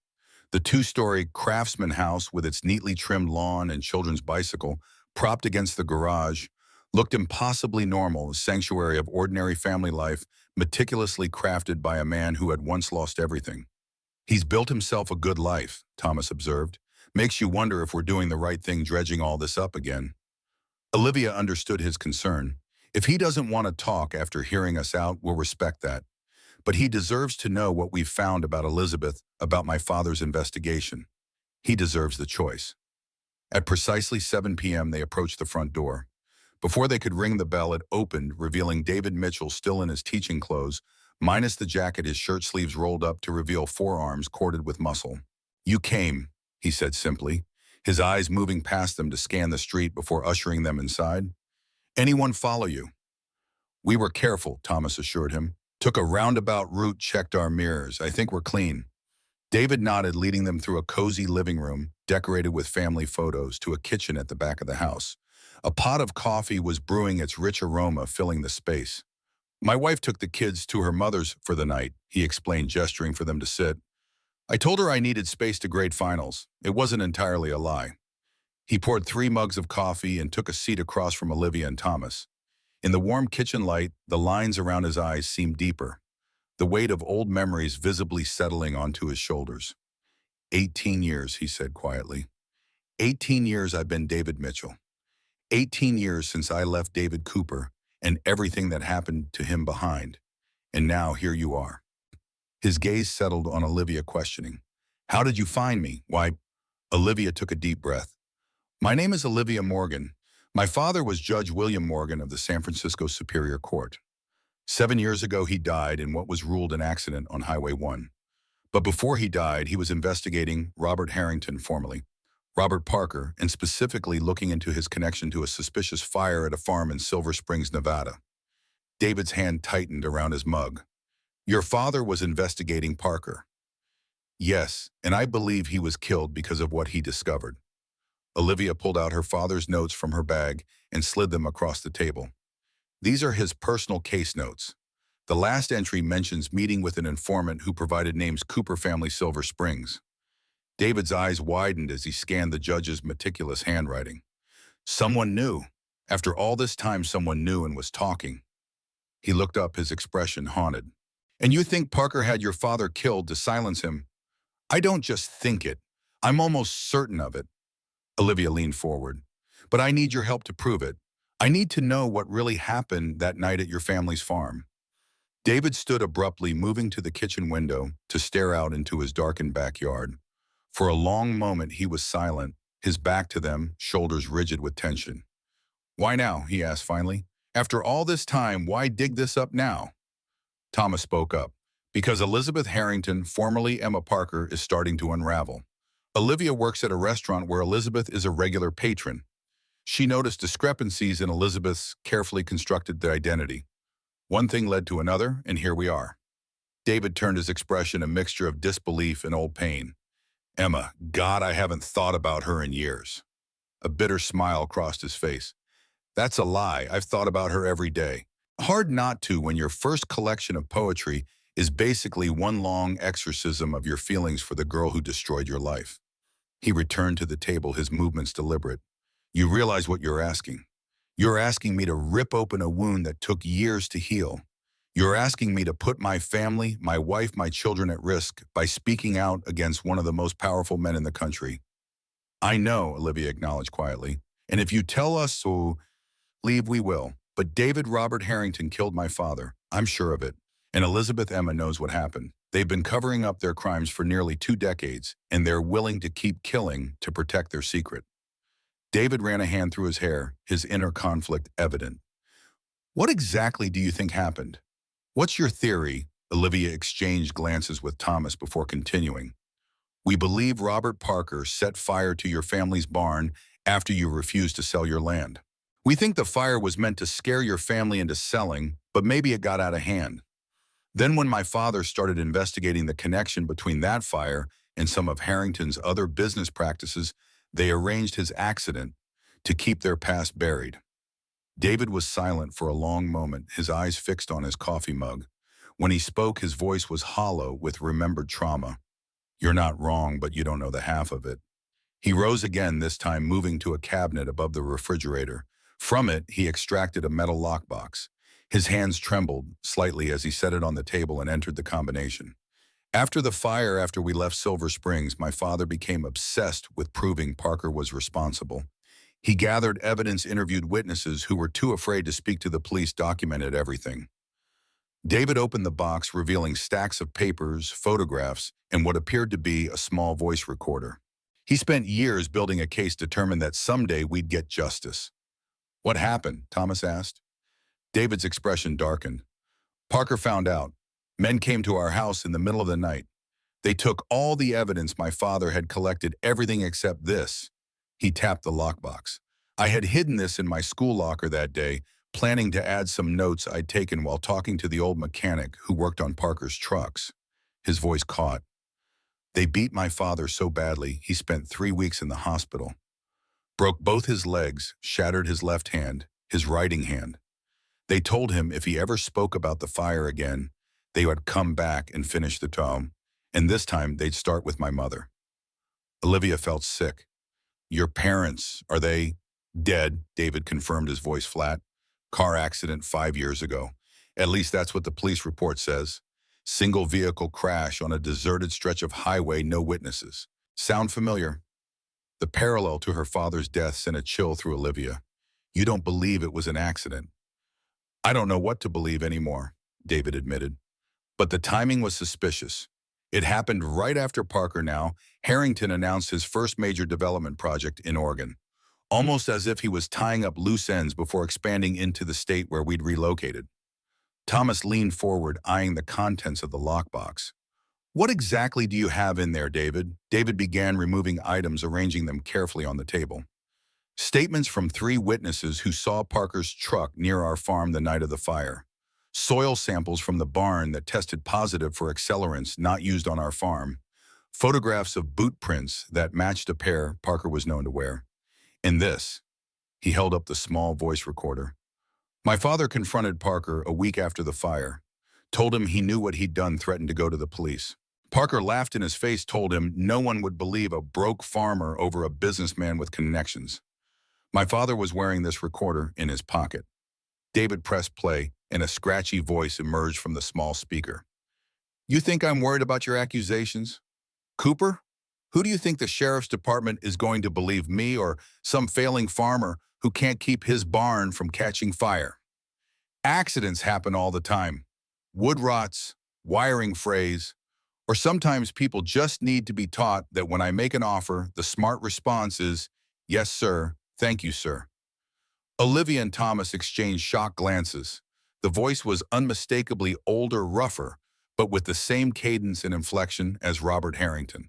The two-story craftsman house with its neatly trimmed lawn and children's bicycle propped against the garage looked impossibly normal, a sanctuary of ordinary family life meticulously crafted by a man who had once lost everything. "He's built himself a good life," Thomas observed. "Makes you wonder if we're doing the right thing dredging all this up again." Olivia understood his concern. "If he doesn't want to talk after hearing us out, we'll respect that. But he deserves to know what we've found about Elizabeth, about my father's investigation. He deserves the choice." At precisely 7 p.m., they approached the front door. Before they could ring the bell, it opened, revealing David Mitchell still in his teaching clothes, minus the jacket, his shirt sleeves rolled up to reveal forearms corded with muscle. "You came," he said simply, his eyes moving past them to scan the street before ushering them inside. "Anyone follow you?" "We were careful," Thomas assured him. "Took a roundabout route, checked our mirrors. I think we're clean." David nodded, leading them through a cozy living room, decorated with family photos, to a kitchen at the back of the house. A pot of coffee was brewing, its rich aroma filling the space. "My wife took the kids to her mother's for the night," he explained, gesturing for them to sit. "I told her I needed space to grade finals. It wasn't entirely a lie." He poured 3 mugs of coffee and took a seat across from Olivia and Thomas. In the warm kitchen light, the lines around his eyes seemed deeper, the weight of old memories visibly settling onto his shoulders. 18 years, he said quietly. 18 years I've been David Mitchell. 18 years since I left David Cooper and everything that happened to him behind. And now here you are." His gaze settled on Olivia, questioning. "How did you find me?" "Why," Olivia took a deep breath. "My name is Olivia Morgan. My father was Judge William Morgan of the San Francisco Superior Court. 7 years ago, he died in what was ruled an accident on Highway 1. But before he died, he was investigating Robert Harrington, formerly Robert Parker, and specifically looking into his connection to a suspicious fire at a farm in Silver Springs, Nevada." David's hand tightened around his mug. "Your father was investigating Parker?" "Yes, and I believe he was killed because of what he discovered." Olivia pulled out her father's notes from her bag and slid them across the table. "These are his personal case notes. The last entry mentions meeting with an informant who provided names Cooper family, Silver Springs." David's eyes widened as he scanned the judge's meticulous handwriting. Someone knew. After all this time, someone knew and was talking. He looked up, his expression haunted. "And you think Parker had your father killed to silence him?" "I don't just think it. I'm almost certain of it." Olivia leaned forward. "But I need your help to prove it. I need to know what really happened that night at your family's farm." David stood abruptly, moving to the kitchen window to stare out into his darkened backyard. For a long moment he was silent, his back to them, shoulders rigid with tension. "Why now?" he asked finally. "After all this time, why dig this up now?" Thomas spoke up. "Because Elizabeth Harrington, formerly Emma Parker, is starting to unravel. Olivia works at a restaurant where Elizabeth is a regular patron. She noticed discrepancies in Elizabeth's carefully constructed identity. One thing led to another, and here we are." David turned, his expression a mixture of disbelief and old pain. "Emma, God, I haven't thought about her in years." A bitter smile crossed his face. "That's a lie. I've thought about her every day. Hard not to when your first collection of poetry is basically one long exorcism of your feelings for the girl who destroyed your life." He returned to the table, his movements deliberate. "You realize what you're asking? You're asking me to rip open a wound that took years to heal. You're asking me to put my family, my wife, my children at risk by speaking out against one of the most powerful men in the country." "I know," Olivia acknowledged quietly. "And if you tell us to leave, we will. But David Robert Harrington killed my father. I'm sure of it. And Elizabeth Emma knows what happened. They've been covering up their crimes for nearly 2 decades, and they're willing to keep killing to protect their secret." David ran a hand through his hair, his inner conflict evident. "What exactly do you think happened? What's your theory?" Olivia exchanged glances with Thomas before continuing. "We believe Robert Parker set fire to your family's barn after you refused to sell your land. We think the fire was meant to scare your family into selling, but maybe it got out of hand. Then when my father started investigating the connection between that fire and some of Harrington's other business practices, they arranged his accident to keep their past buried." David was silent for a long moment, his eyes fixed on his coffee mug. When he spoke, his voice was hollow with remembered trauma. "You're not wrong, but you don't know the half of it." He rose again, this time moving to a cabinet above the refrigerator. From it, he extracted a metal lockbox. His hands trembled slightly as he set it on the table and entered the combination. "After the fire, after we left Silver Springs, my father became obsessed with proving Parker was responsible. He gathered evidence, interviewed witnesses who were too afraid to speak to the police, documented everything." David opened the box, revealing stacks of papers, photographs, and what appeared to be a small voice recorder. "He spent years building a case, determined that someday we'd get justice." What happened? Thomas asked. David's expression darkened. Parker found out. Men came to our house in the middle of the night. They took all the evidence my father had collected, everything except this. He tapped the lockbox. I had hidden this in my school locker that day, planning to add some notes I'd taken while talking to the old mechanic who worked on Parker's trucks. His voice caught. They beat my father so badly, he spent 3 weeks in the hospital. Broke both his legs, shattered his left hand, his writing hand. They told him if he ever spoke about the fire again, they would come back and finish the tome, and this time they'd start with my mother. Olivia felt sick. Your parents, are they dead? David confirmed, his voice flat. Car accident 5 years ago. At least that's what the police report says. Single vehicle crash on a deserted stretch of highway, no witnesses. Sound familiar? The parallel to her father's death sent a chill through Olivia. You don't believe it was an accident? I don't know what to believe anymore, David admitted. But the timing was suspicious. It happened right after Parker now, Harrington announced his first major development project in Oregon, almost as if he was tying up loose ends before expanding into the state where we'd relocated. Thomas leaned forward, eyeing the contents of the lockbox. What exactly do you have in there, David? David began removing items, arranging them carefully on the table. Statements from 3 witnesses who saw Parker's truck near our farm the night of the fire. Soil samples from the barn that tested positive for accelerants not used on our farm. Photographs of boot prints that matched a pair Parker was known to wear. And this, he held up the small voice recorder. My father confronted Parker a week after the fire, told him he knew what he'd done, threatened to go to the police. Parker laughed in his face, told him no one would believe a broke farmer over a businessman with connections. My father was wearing this recorder in his pocket. David pressed play, and a scratchy voice emerged from the small speaker. You think I'm worried about your accusations? Cooper? Who do you think the sheriff's department is going to believe, me or some failing farmer who can't keep his barn from catching fire? Accidents happen all the time. Wood rots, wiring frays, or sometimes people just need to be taught that when I make an offer, the smart response is, yes, sir, thank you, sir. Olivia and Thomas exchanged shocked glances. The voice was unmistakably older, rougher, but with the same cadence and inflection as Robert Harrington.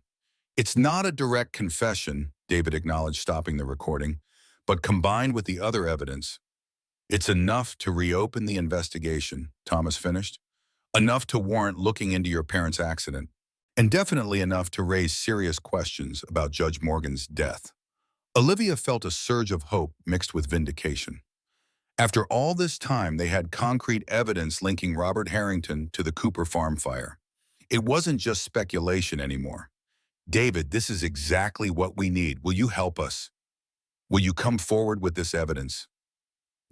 It's not a direct confession, David acknowledged, stopping the recording, but combined with the other evidence, it's enough to reopen the investigation, Thomas finished. Enough to warrant looking into your parents' accident, and definitely enough to raise serious questions about Judge Morgan's death. Olivia felt a surge of hope mixed with vindication. After all this time, they had concrete evidence linking Robert Harrington to the Cooper farm fire. It wasn't just speculation anymore. David, this is exactly what we need. Will you help us? Will you come forward with this evidence?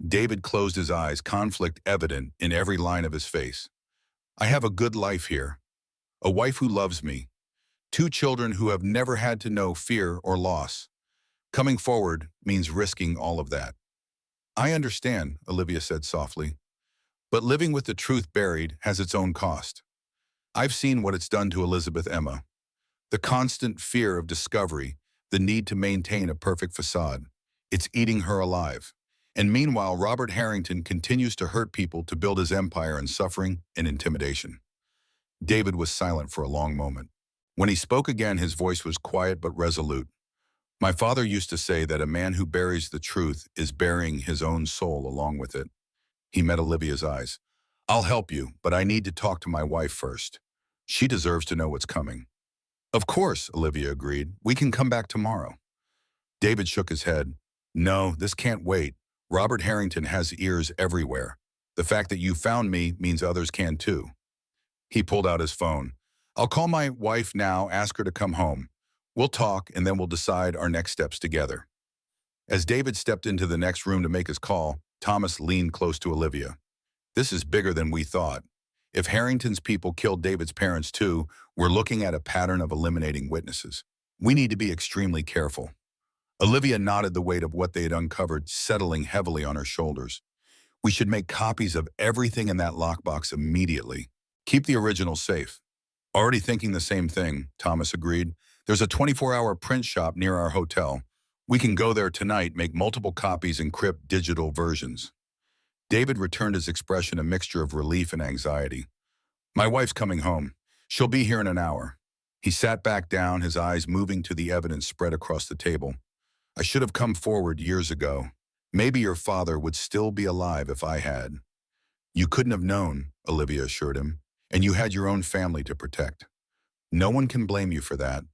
David closed his eyes, conflict evident in every line of his face. I have a good life here, a wife who loves me, 2 children who have never had to know fear or loss. Coming forward means risking all of that. I understand, Olivia said softly, but living with the truth buried has its own cost. I've seen what it's done to Elizabeth Emma. The constant fear of discovery, the need to maintain a perfect facade. It's eating her alive. And meanwhile, Robert Harrington continues to hurt people to build his empire in suffering and intimidation. David was silent for a long moment. When he spoke again, his voice was quiet but resolute. My father used to say that a man who buries the truth is burying his own soul along with it. He met Olivia's eyes. I'll help you, but I need to talk to my wife first. She deserves to know what's coming. Of course, Olivia agreed. We can come back tomorrow. David shook his head. No, this can't wait. Robert Harrington has ears everywhere. The fact that you found me means others can too. He pulled out his phone. I'll call my wife now, ask her to come home. We'll talk, and then we'll decide our next steps together. As David stepped into the next room to make his call, Thomas leaned close to Olivia. This is bigger than we thought. If Harrington's people killed David's parents too, we're looking at a pattern of eliminating witnesses. We need to be extremely careful. Olivia nodded, the weight of what they had uncovered settling heavily on her shoulders. We should make copies of everything in that lockbox immediately. Keep the original safe. Already thinking the same thing, Thomas agreed. There's a 24-hour print shop near our hotel. We can go there tonight, make multiple copies, encrypt digital versions. David returned his expression a mixture of relief and anxiety. My wife's coming home. She'll be here in an hour. He sat back down, his eyes moving to the evidence spread across the table. I should have come forward years ago. Maybe your father would still be alive if I had. You couldn't have known, Olivia assured him, and you had your own family to protect. No one can blame you for that.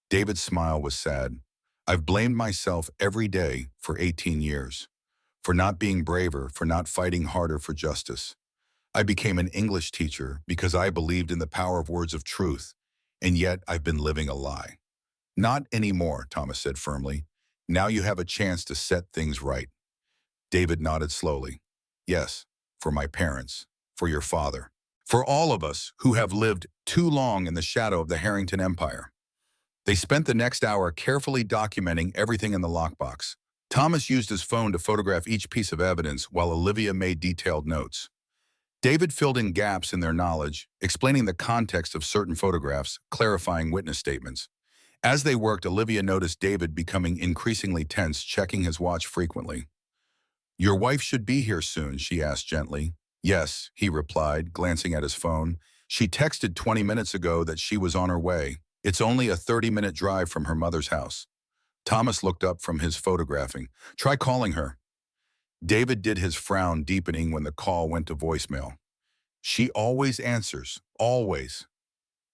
David's smile was sad. I've blamed myself every day for 18 years. For not being braver, for not fighting harder for justice. I became an English teacher because I believed in the power of words of truth, and yet I've been living a lie. Not anymore, Thomas said firmly. Now you have a chance to set things right. David nodded slowly. Yes, for my parents, for your father, for all of us who have lived too long in the shadow of the Harrington Empire. They spent the next hour carefully documenting everything in the lockbox. Thomas used his phone to photograph each piece of evidence while Olivia made detailed notes. David filled in gaps in their knowledge, explaining the context of certain photographs, clarifying witness statements. As they worked, Olivia noticed David becoming increasingly tense, checking his watch frequently. Your wife should be here soon, she asked gently. Yes, he replied, glancing at his phone. She texted 20 minutes ago that she was on her way. It's only a 30-minute drive from her mother's house. Thomas looked up from his photographing. Try calling her. David did, his frown deepening when the call went to voicemail. She always answers, always.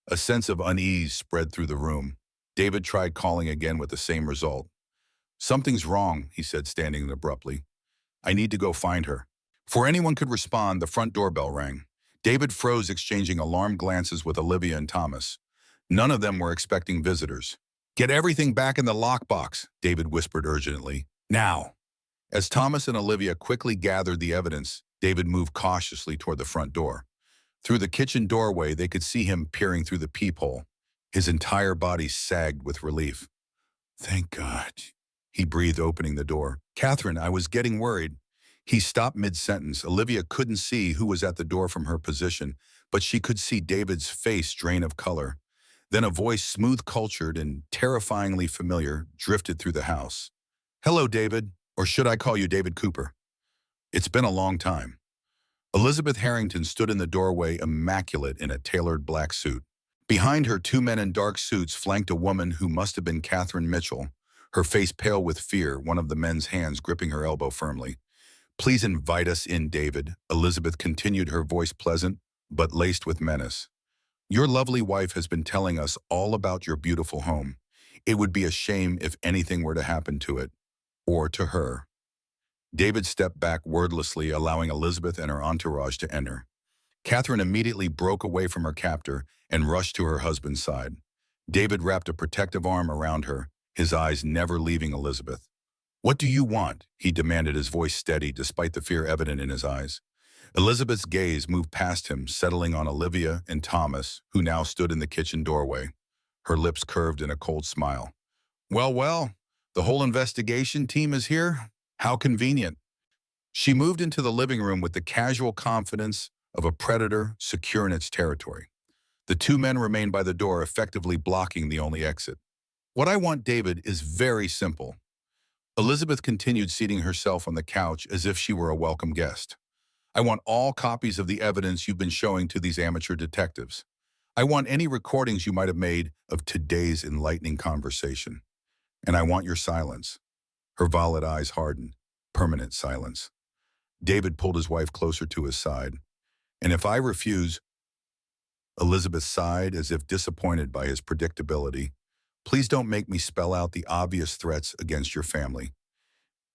A sense of unease spread through the room. David tried calling again with the same result. Something's wrong, he said, standing abruptly. I need to go find her. Before anyone could respond, the front doorbell rang. David froze, exchanging alarmed glances with Olivia and Thomas. None of them were expecting visitors. Get everything back in the lockbox, David whispered urgently. Now. As Thomas and Olivia quickly gathered the evidence, David moved cautiously toward the front door. Through the kitchen doorway, they could see him peering through the peephole. His entire body sagged with relief. Thank God, he breathed, opening the door. Catherine, I was getting worried. He stopped mid-sentence. Olivia couldn't see who was at the door from her position, but she could see David's face drain of color. Then a voice, smooth-cultured and terrifyingly familiar, drifted through the house. Hello, David, or should I call you David Cooper? It's been a long time. Elizabeth Harrington stood in the doorway, immaculate in a tailored black suit. Behind her, two men in dark suits flanked a woman who must have been Catherine Mitchell, her face pale with fear, one of the men's hands gripping her elbow firmly. Please invite us in, David, Elizabeth continued, her voice pleasant, but laced with menace. Your lovely wife has been telling us all about your beautiful home. It would be a shame if anything were to happen to it, or to her. David stepped back wordlessly, allowing Elizabeth and her entourage to enter. Catherine immediately broke away from her captor and rushed to her husband's side. David wrapped a protective arm around her, his eyes never leaving Elizabeth. What do you want? He demanded, his voice steady despite the fear evident in his eyes. Elizabeth's gaze moved past him, settling on Olivia and Thomas, who now stood in the kitchen doorway. Her lips curved in a cold smile. Well, the whole investigation team is here? How convenient. She moved into the living room with the casual confidence of a predator secure in its territory. The two men remained by the door, effectively blocking the only exit. What I want, David, is very simple. Elizabeth continued, seating herself on the couch as if she were a welcome guest. I want all copies of the evidence you've been showing to these amateur detectives. I want any recordings you might have made of today's enlightening conversation. And I want your silence. Her violet eyes hardened. Permanent silence. David pulled his wife closer to his side. And if I refuse, Elizabeth sighed as if disappointed by his predictability. Please don't make me spell out the obvious threats against your family.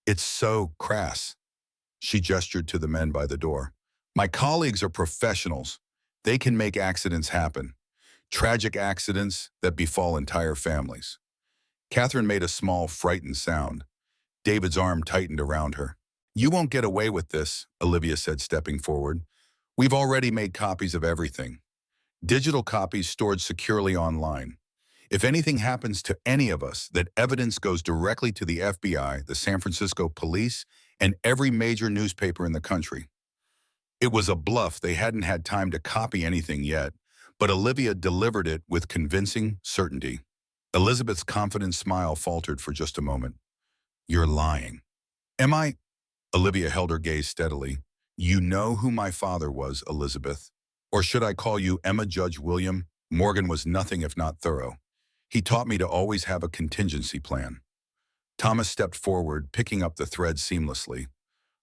It's so crass. She gestured to the men by the door. My colleagues are professionals. They can make accidents happen. Tragic accidents that befall entire families. Catherine made a small, frightened sound. David's arm tightened around her. You won't get away with this, Olivia said, stepping forward. We've already made copies of everything. Digital copies stored securely online. If anything happens to any of us, that evidence goes directly to the FBI, the San Francisco police, and every major newspaper in the country. It was a bluff. They hadn't had time to copy anything yet, but Olivia delivered it with convincing certainty. Elizabeth's confident smile faltered for just a moment. You're lying. Am I? Olivia held her gaze steadily. You know who my father was, Elizabeth. Or should I call you Emma Judge William? Morgan was nothing if not thorough. He taught me to always have a contingency plan. Thomas stepped forward, picking up the thread seamlessly.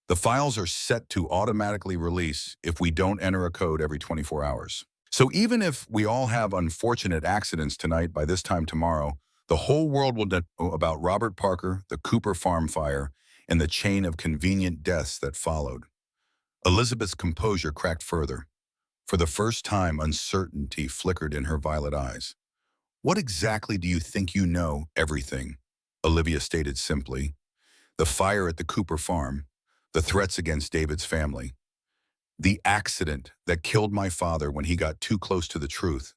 The files are set to automatically release if we don't enter a code every 24 hours. So even if we all have unfortunate accidents tonight, by this time tomorrow, the whole world will know about Robert Parker, the Cooper farm fire, and the chain of convenient deaths that followed. Elizabeth's composure cracked further. For the first time, uncertainty flickered in her violet eyes. What exactly do you think you know? Everything, Olivia stated simply. The fire at the Cooper farm, the threats against David's family, the accident that killed my father when he got too close to the truth,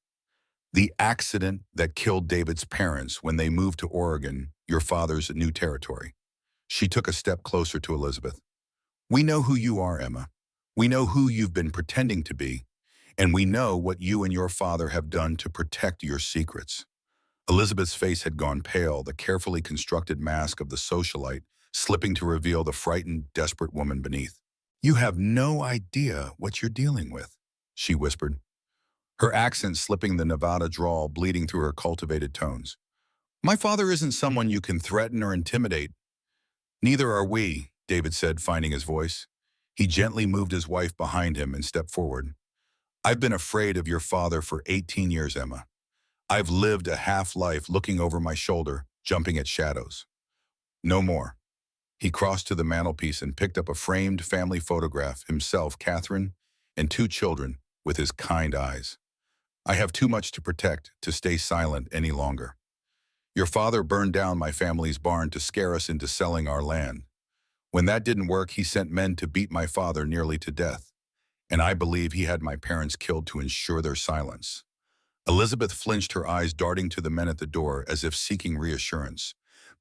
the accident that killed David's parents when they moved to Oregon, your father's new territory. She took a step closer to Elizabeth. We know who you are, Emma. We know who you've been pretending to be, and we know what you and your father have done to protect your secrets. Elizabeth's face had gone pale, the carefully constructed mask of the socialite slipping to reveal the frightened, desperate woman beneath. You have no idea what you're dealing with, she whispered, her accent slipping the Nevada drawl bleeding through her cultivated tones. My father isn't someone you can threaten or intimidate. Neither are we, David said, finding his voice. He gently moved his wife behind him and stepped forward. I've been afraid of your father for 18 years, Emma. I've lived a half-life looking over my shoulder, jumping at shadows. No more. He crossed to the mantelpiece and picked up a framed family photograph, himself, Catherine, and 2 children, with his kind eyes. I have too much to protect to stay silent any longer. Your father burned down my family's barn to scare us into selling our land. When that didn't work, he sent men to beat my father nearly to death, and I believe he had my parents killed to ensure their silence. Elizabeth flinched, her eyes darting to the men at the door as if seeking reassurance,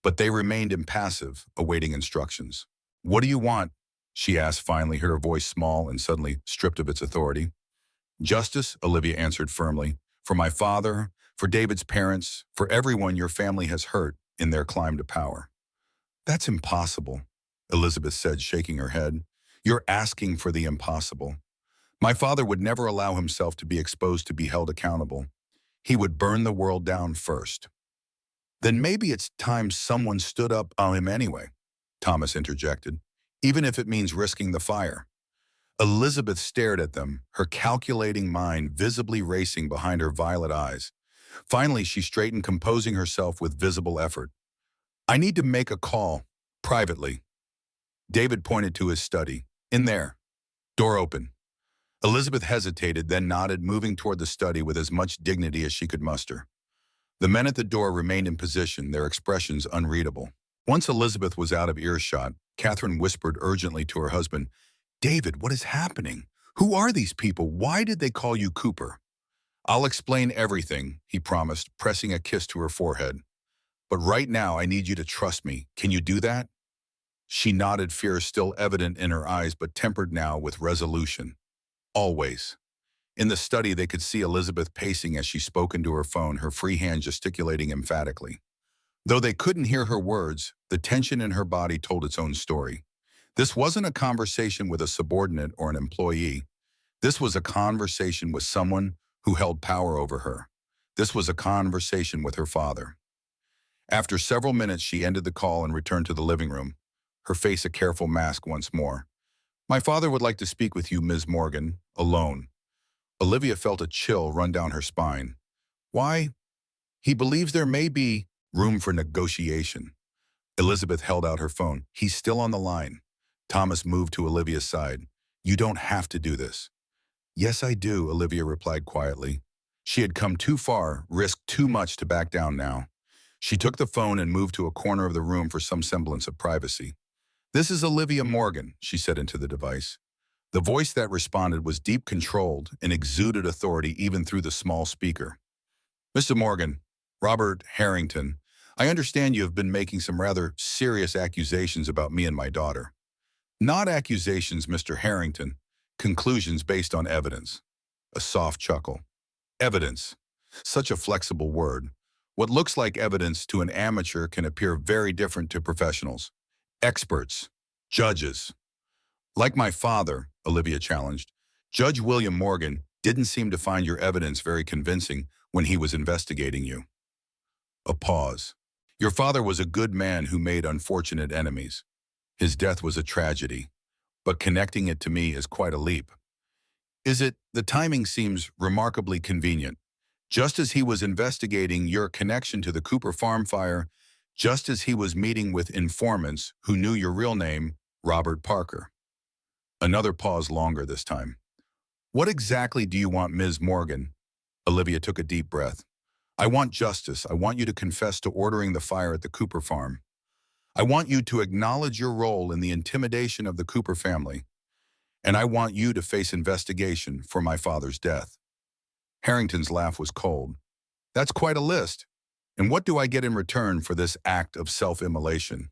but they remained impassive, awaiting instructions. What do you want? She asked finally, her voice small and suddenly stripped of its authority. Justice, Olivia answered firmly, for my father, for David's parents, for everyone your family has hurt in their climb to power. That's impossible, Elizabeth said, shaking her head. You're asking for the impossible. My father would never allow himself to be exposed to be held accountable. He would burn the world down first. Then maybe it's time someone stood up on him anyway, Thomas interjected, even if it means risking the fire. Elizabeth stared at them, her calculating mind visibly racing behind her violet eyes. Finally, she straightened, composing herself with visible effort. I need to make a call, privately. David pointed to his study. In there. Door open. Elizabeth hesitated, then nodded, moving toward the study with as much dignity as she could muster. The men at the door remained in position, their expressions unreadable. Once Elizabeth was out of earshot, Catherine whispered urgently to her husband, David, what is happening? Who are these people? Why did they call you Cooper? I'll explain everything, he promised, pressing a kiss to her forehead. But right now, I need you to trust me. Can you do that? She nodded, fear still evident in her eyes, but tempered now with resolution. Always. In the study, they could see Elizabeth pacing as she spoke into her phone, her free hand gesticulating emphatically. Though they couldn't hear her words, the tension in her body told its own story. This wasn't a conversation with a subordinate or an employee. This was a conversation with someone who held power over her. This was a conversation with her father. After several minutes, she ended the call and returned to the living room, her face a careful mask once more. My father would like to speak with you, Ms. Morgan, alone. Olivia felt a chill run down her spine. Why? He believes there may be room for negotiation. Elizabeth held out her phone. He's still on the line. Thomas moved to Olivia's side. You don't have to do this. Yes, I do, Olivia replied quietly. She had come too far, risked too much to back down now. She took the phone and moved to a corner of the room for some semblance of privacy. This is Olivia Morgan, she said into the device. The voice that responded was deep, controlled, and exuded authority even through the small speaker. Mr. Morgan, Robert Harrington, I understand you have been making some rather serious accusations about me and my daughter. Not accusations, Mr. Harrington. Conclusions based on evidence. A soft chuckle. Evidence. Such a flexible word. What looks like evidence to an amateur can appear very different to professionals, experts, judges. Like my father, Olivia challenged, Judge William Morgan didn't seem to find your evidence very convincing when he was investigating you. A pause. Your father was a good man who made unfortunate enemies. His death was a tragedy, but connecting it to me is quite a leap. Is it? The timing seems remarkably convenient. Just as he was investigating your connection to the Cooper farm fire, just as he was meeting with informants who knew your real name, Robert Parker. Another pause longer this time. What exactly do you want, Ms. Morgan? Olivia took a deep breath. I want justice. I want you to confess to ordering the fire at the Cooper farm. I want you to acknowledge your role in the intimidation of the Cooper family. And I want you to face investigation for my father's death. Harrington's laugh was cold. That's quite a list. And what do I get in return for this act of self-immolation?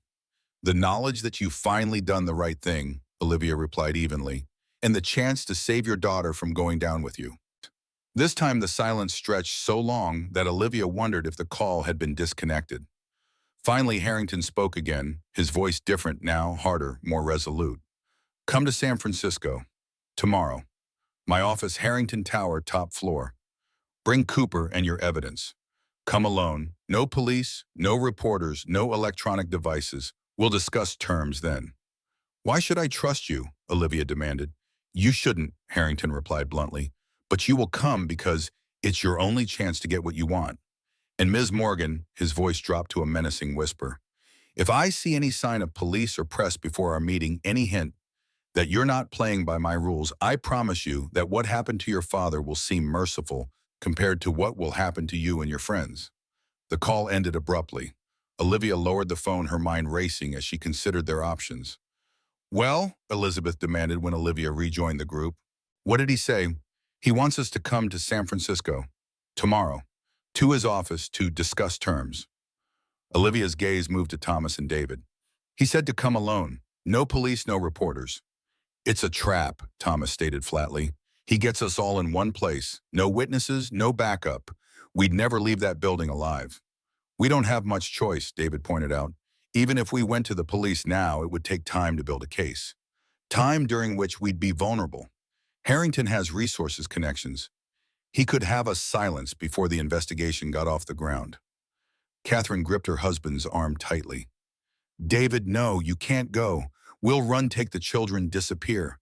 The knowledge that you've finally done the right thing, Olivia replied evenly, and the chance to save your daughter from going down with you. This time the silence stretched so long that Olivia wondered if the call had been disconnected. Finally, Harrington spoke again, his voice different now, harder, more resolute. Come to San Francisco. Tomorrow. My office, Harrington Tower, top floor. Bring Cooper and your evidence. Come alone. No police, no reporters, no electronic devices. We'll discuss terms then. Why should I trust you? Olivia demanded. You shouldn't, Harrington replied bluntly. But you will come because it's your only chance to get what you want. And Ms. Morgan, his voice dropped to a menacing whisper. If I see any sign of police or press before our meeting, any hint that you're not playing by my rules, I promise you that what happened to your father will seem merciful compared to what will happen to you and your friends. The call ended abruptly. Olivia lowered the phone, her mind racing as she considered their options. Well, Elizabeth demanded when Olivia rejoined the group. What did he say? He wants us to come to San Francisco. Tomorrow. To his office to discuss terms. Olivia's gaze moved to Thomas and David. He said to come alone. No police, no reporters. It's a trap, Thomas stated flatly. He gets us all in one place. No witnesses, no backup. We'd never leave that building alive. We don't have much choice, David pointed out. Even if we went to the police now, it would take time to build a case. Time during which we'd be vulnerable. Harrington has resources connections. He could have us silenced before the investigation got off the ground. Catherine gripped her husband's arm tightly. David, no, you can't go. We'll run, take the children, disappear.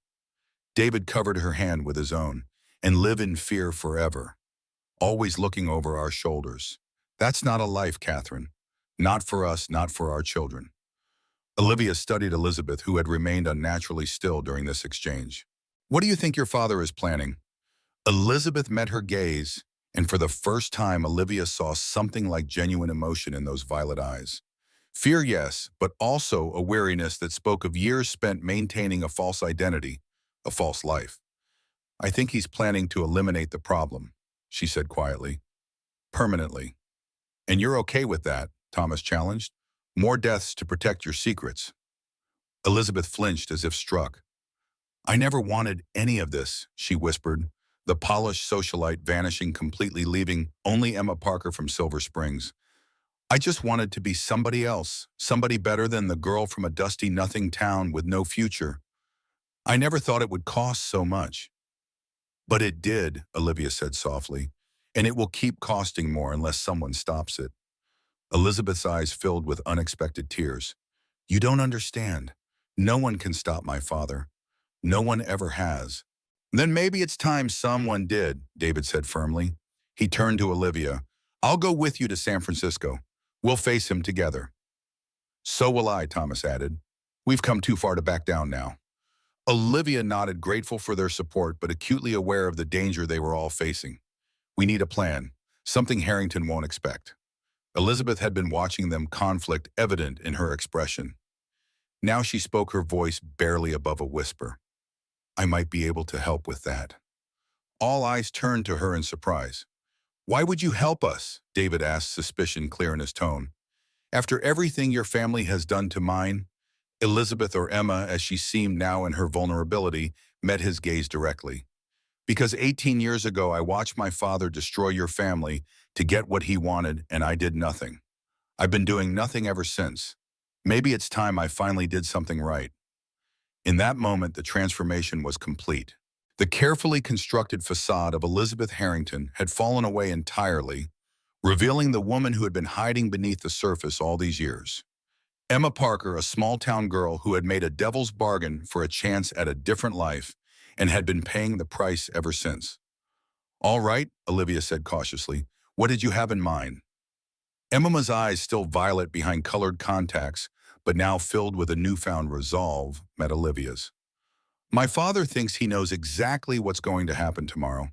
David covered her hand with his own, and live in fear forever. Always looking over our shoulders. That's not a life, Catherine. Not for us, not for our children. Olivia studied Elizabeth, who had remained unnaturally still during this exchange. What do you think your father is planning? Elizabeth met her gaze, and for the first time Olivia saw something like genuine emotion in those violet eyes. Fear, yes, but also a weariness that spoke of years spent maintaining a false identity, a false life. I think he's planning to eliminate the problem, she said quietly. Permanently. And you're okay with that? Thomas challenged. More deaths to protect your secrets. Elizabeth flinched as if struck. I never wanted any of this, she whispered, the polished socialite vanishing completely, leaving only Emma Parker from Silver Springs. I just wanted to be somebody else, somebody better than the girl from a dusty nothing town with no future. I never thought it would cost so much. But it did, Olivia said softly, and it will keep costing more unless someone stops it. Elizabeth's eyes filled with unexpected tears. You don't understand. No one can stop my father. No one ever has. Then maybe it's time someone did, David said firmly. He turned to Olivia. I'll go with you to San Francisco. We'll face him together. So will I, Thomas added. We've come too far to back down now. Olivia nodded, grateful for their support, but acutely aware of the danger they were all facing. We need a plan, something Harrington won't expect. Elizabeth had been watching them, conflict evident in her expression. Now she spoke, her voice barely above a whisper. I might be able to help with that. All eyes turned to her in surprise. Why would you help us? David asked, suspicion clear in his tone. After everything your family has done to mine? Elizabeth, or Emma, as she seemed now in her vulnerability, met his gaze directly. Because 18 years ago, I watched my father destroy your family to get what he wanted, and I did nothing. I've been doing nothing ever since. Maybe it's time I finally did something right. In that moment, the transformation was complete. The carefully constructed facade of Elizabeth Harrington had fallen away entirely, revealing the woman who had been hiding beneath the surface all these years. Emma Parker, a small-town girl who had made a devil's bargain for a chance at a different life and had been paying the price ever since. "All right," Olivia said cautiously. "What did you have in mind?" Emma's eyes, still violet behind colored contacts, but now filled with a newfound resolve, met Olivia's. "My father thinks he knows exactly what's going to happen tomorrow.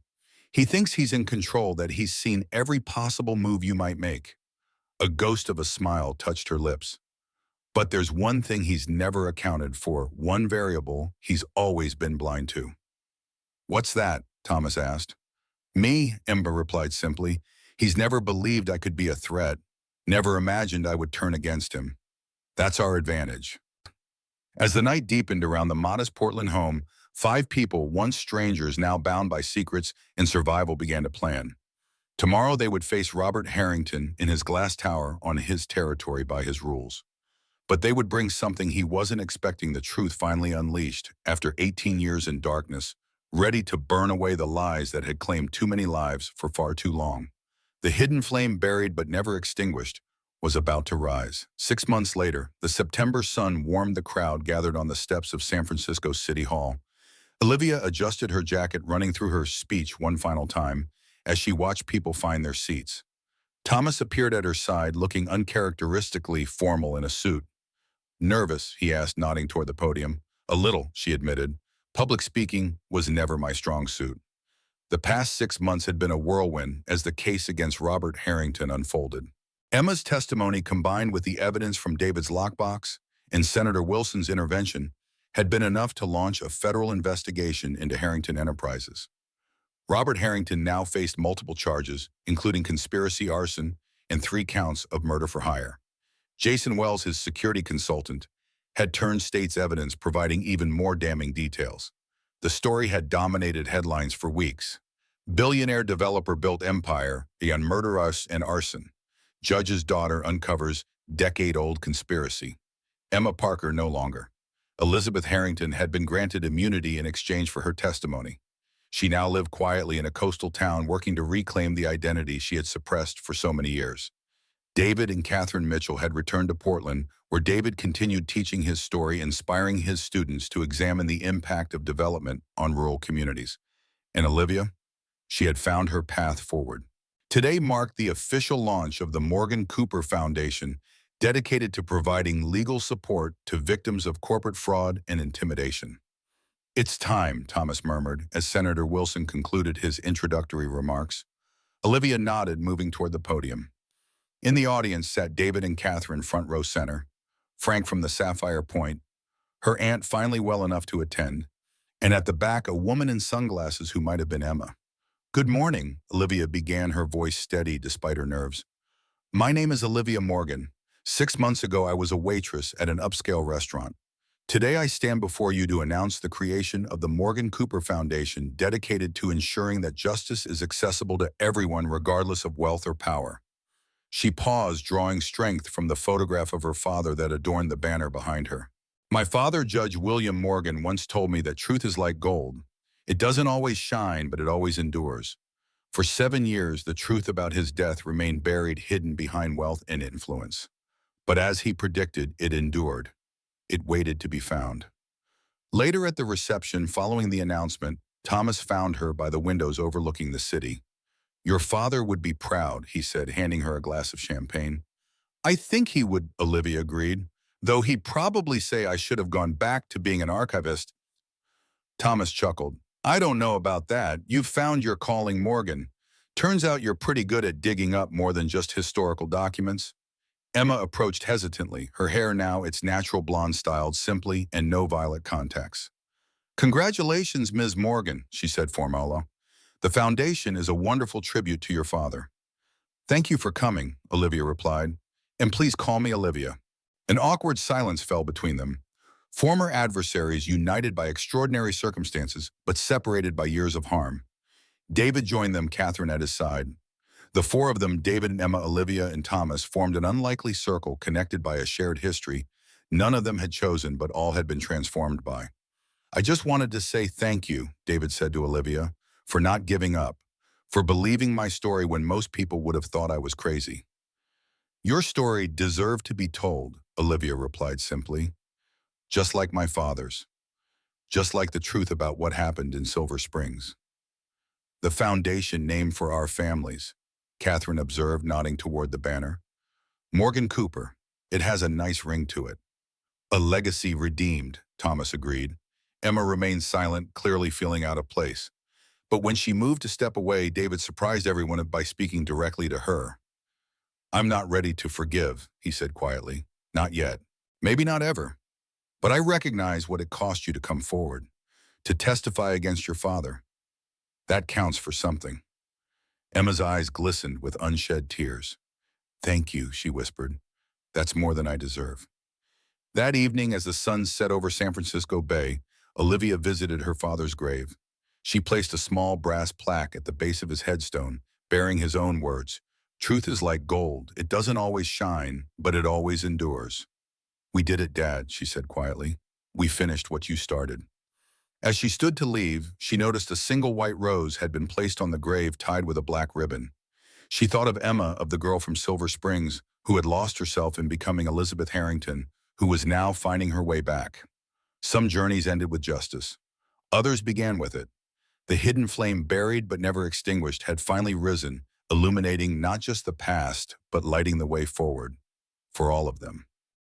He thinks he's in control, that he's seen every possible move you might make." A ghost of a smile touched her lips. "But there's one thing he's never accounted for, one variable he's always been blind to." "What's that?" Thomas asked. "Me," Emma replied simply. "He's never believed I could be a threat, never imagined I would turn against him. That's our advantage." As the night deepened around the modest Portland home, 5 people, once strangers, now bound by secrets and survival, began to plan. Tomorrow they would face Robert Harrington in his glass tower on his territory by his rules. But they would bring something he wasn't expecting: the truth finally unleashed after 18 years in darkness, ready to burn away the lies that had claimed too many lives for far too long. The hidden flame, buried but never extinguished, was about to rise. 6 months later, the September sun warmed the crowd gathered on the steps of San Francisco City Hall. Olivia adjusted her jacket, running through her speech one final time as she watched people find their seats. Thomas appeared at her side, looking uncharacteristically formal in a suit. "Nervous?" he asked, nodding toward the podium. "A little," she admitted. "Public speaking was never my strong suit." The past 6 months had been a whirlwind as the case against Robert Harrington unfolded. Emma's testimony, combined with the evidence from David's lockbox and Senator Wilson's intervention, had been enough to launch a federal investigation into Harrington Enterprises. Robert Harrington now faced multiple charges, including conspiracy, arson, and 3 counts of murder for hire. Jason Wells, his security consultant, had turned state's evidence, providing even more damning details. The story had dominated headlines for weeks. Billionaire developer built empire beyond murder and arson. Judge's daughter uncovers decade-old conspiracy. Emma Parker no longer. Elizabeth Harrington had been granted immunity in exchange for her testimony. She now lived quietly in a coastal town, working to reclaim the identity she had suppressed for so many years. David and Catherine Mitchell had returned to Portland, where David continued teaching his story, inspiring his students to examine the impact of development on rural communities. And Olivia? She had found her path forward. Today marked the official launch of the Morgan Cooper Foundation, dedicated to providing legal support to victims of corporate fraud and intimidation. "It's time," Thomas murmured as Senator Wilson concluded his introductory remarks. Olivia nodded, moving toward the podium. In the audience sat David and Catherine, front row center, Frank from the Sapphire Point, her aunt finally well enough to attend, and at the back a woman in sunglasses who might have been Emma. "Good morning," Olivia began, her voice steady despite her nerves. "My name is Olivia Morgan. 6 months ago I was a waitress at an upscale restaurant. Today I stand before you to announce the creation of the Morgan Cooper Foundation, dedicated to ensuring that justice is accessible to everyone regardless of wealth or power." She paused, drawing strength from the photograph of her father that adorned the banner behind her. "My father, Judge William Morgan, once told me that truth is like gold. It doesn't always shine, but it always endures. For 7 years, the truth about his death remained buried, hidden behind wealth and influence. But as he predicted, it endured. It waited to be found." Later at the reception, following the announcement, Thomas found her by the windows overlooking the city. "Your father would be proud," he said, handing her a glass of champagne. "I think he would," Olivia agreed, "though he'd probably say I should have gone back to being an archivist." Thomas chuckled. "I don't know about that. You've found your calling, Morgan. Turns out you're pretty good at digging up more than just historical documents." Emma approached hesitantly, her hair now its natural blonde, styled simply and no violet contacts. "Congratulations, Ms. Morgan," she said formally. "The foundation is a wonderful tribute to your father." "Thank you for coming," Olivia replied. "And please call me Olivia." An awkward silence fell between them. Former adversaries united by extraordinary circumstances, but separated by years of harm. David joined them, Catherine at his side. The four of them, David and Emma, Olivia and Thomas, formed an unlikely circle connected by a shared history none of them had chosen, but all had been transformed by. I just wanted to say thank you, David said to Olivia, for not giving up, for believing my story when most people would have thought I was crazy. Your story deserved to be told, Olivia replied simply, just like my father's, just like the truth about what happened in Silver Springs. The foundation named for our families, Catherine observed, nodding toward the banner. Morgan Cooper. It has a nice ring to it. A legacy redeemed, Thomas agreed. Emma remained silent, clearly feeling out of place. But when she moved to step away, David surprised everyone by speaking directly to her. I'm not ready to forgive, he said quietly. Not yet. Maybe not ever. But I recognize what it cost you to come forward, to testify against your father. That counts for something. Emma's eyes glistened with unshed tears. Thank you, she whispered. That's more than I deserve. That evening, as the sun set over San Francisco Bay, Olivia visited her father's grave. She placed a small brass plaque at the base of his headstone, bearing his own words. Truth is like gold. It doesn't always shine, but it always endures. We did it, Dad, she said quietly. We finished what you started. As she stood to leave, she noticed a single white rose had been placed on the grave tied with a black ribbon. She thought of Emma, of the girl from Silver Springs, who had lost herself in becoming Elizabeth Harrington, who was now finding her way back. Some journeys ended with justice. Others began with it. The hidden flame, buried but never extinguished, had finally risen, illuminating not just the past, but lighting the way forward for all of them.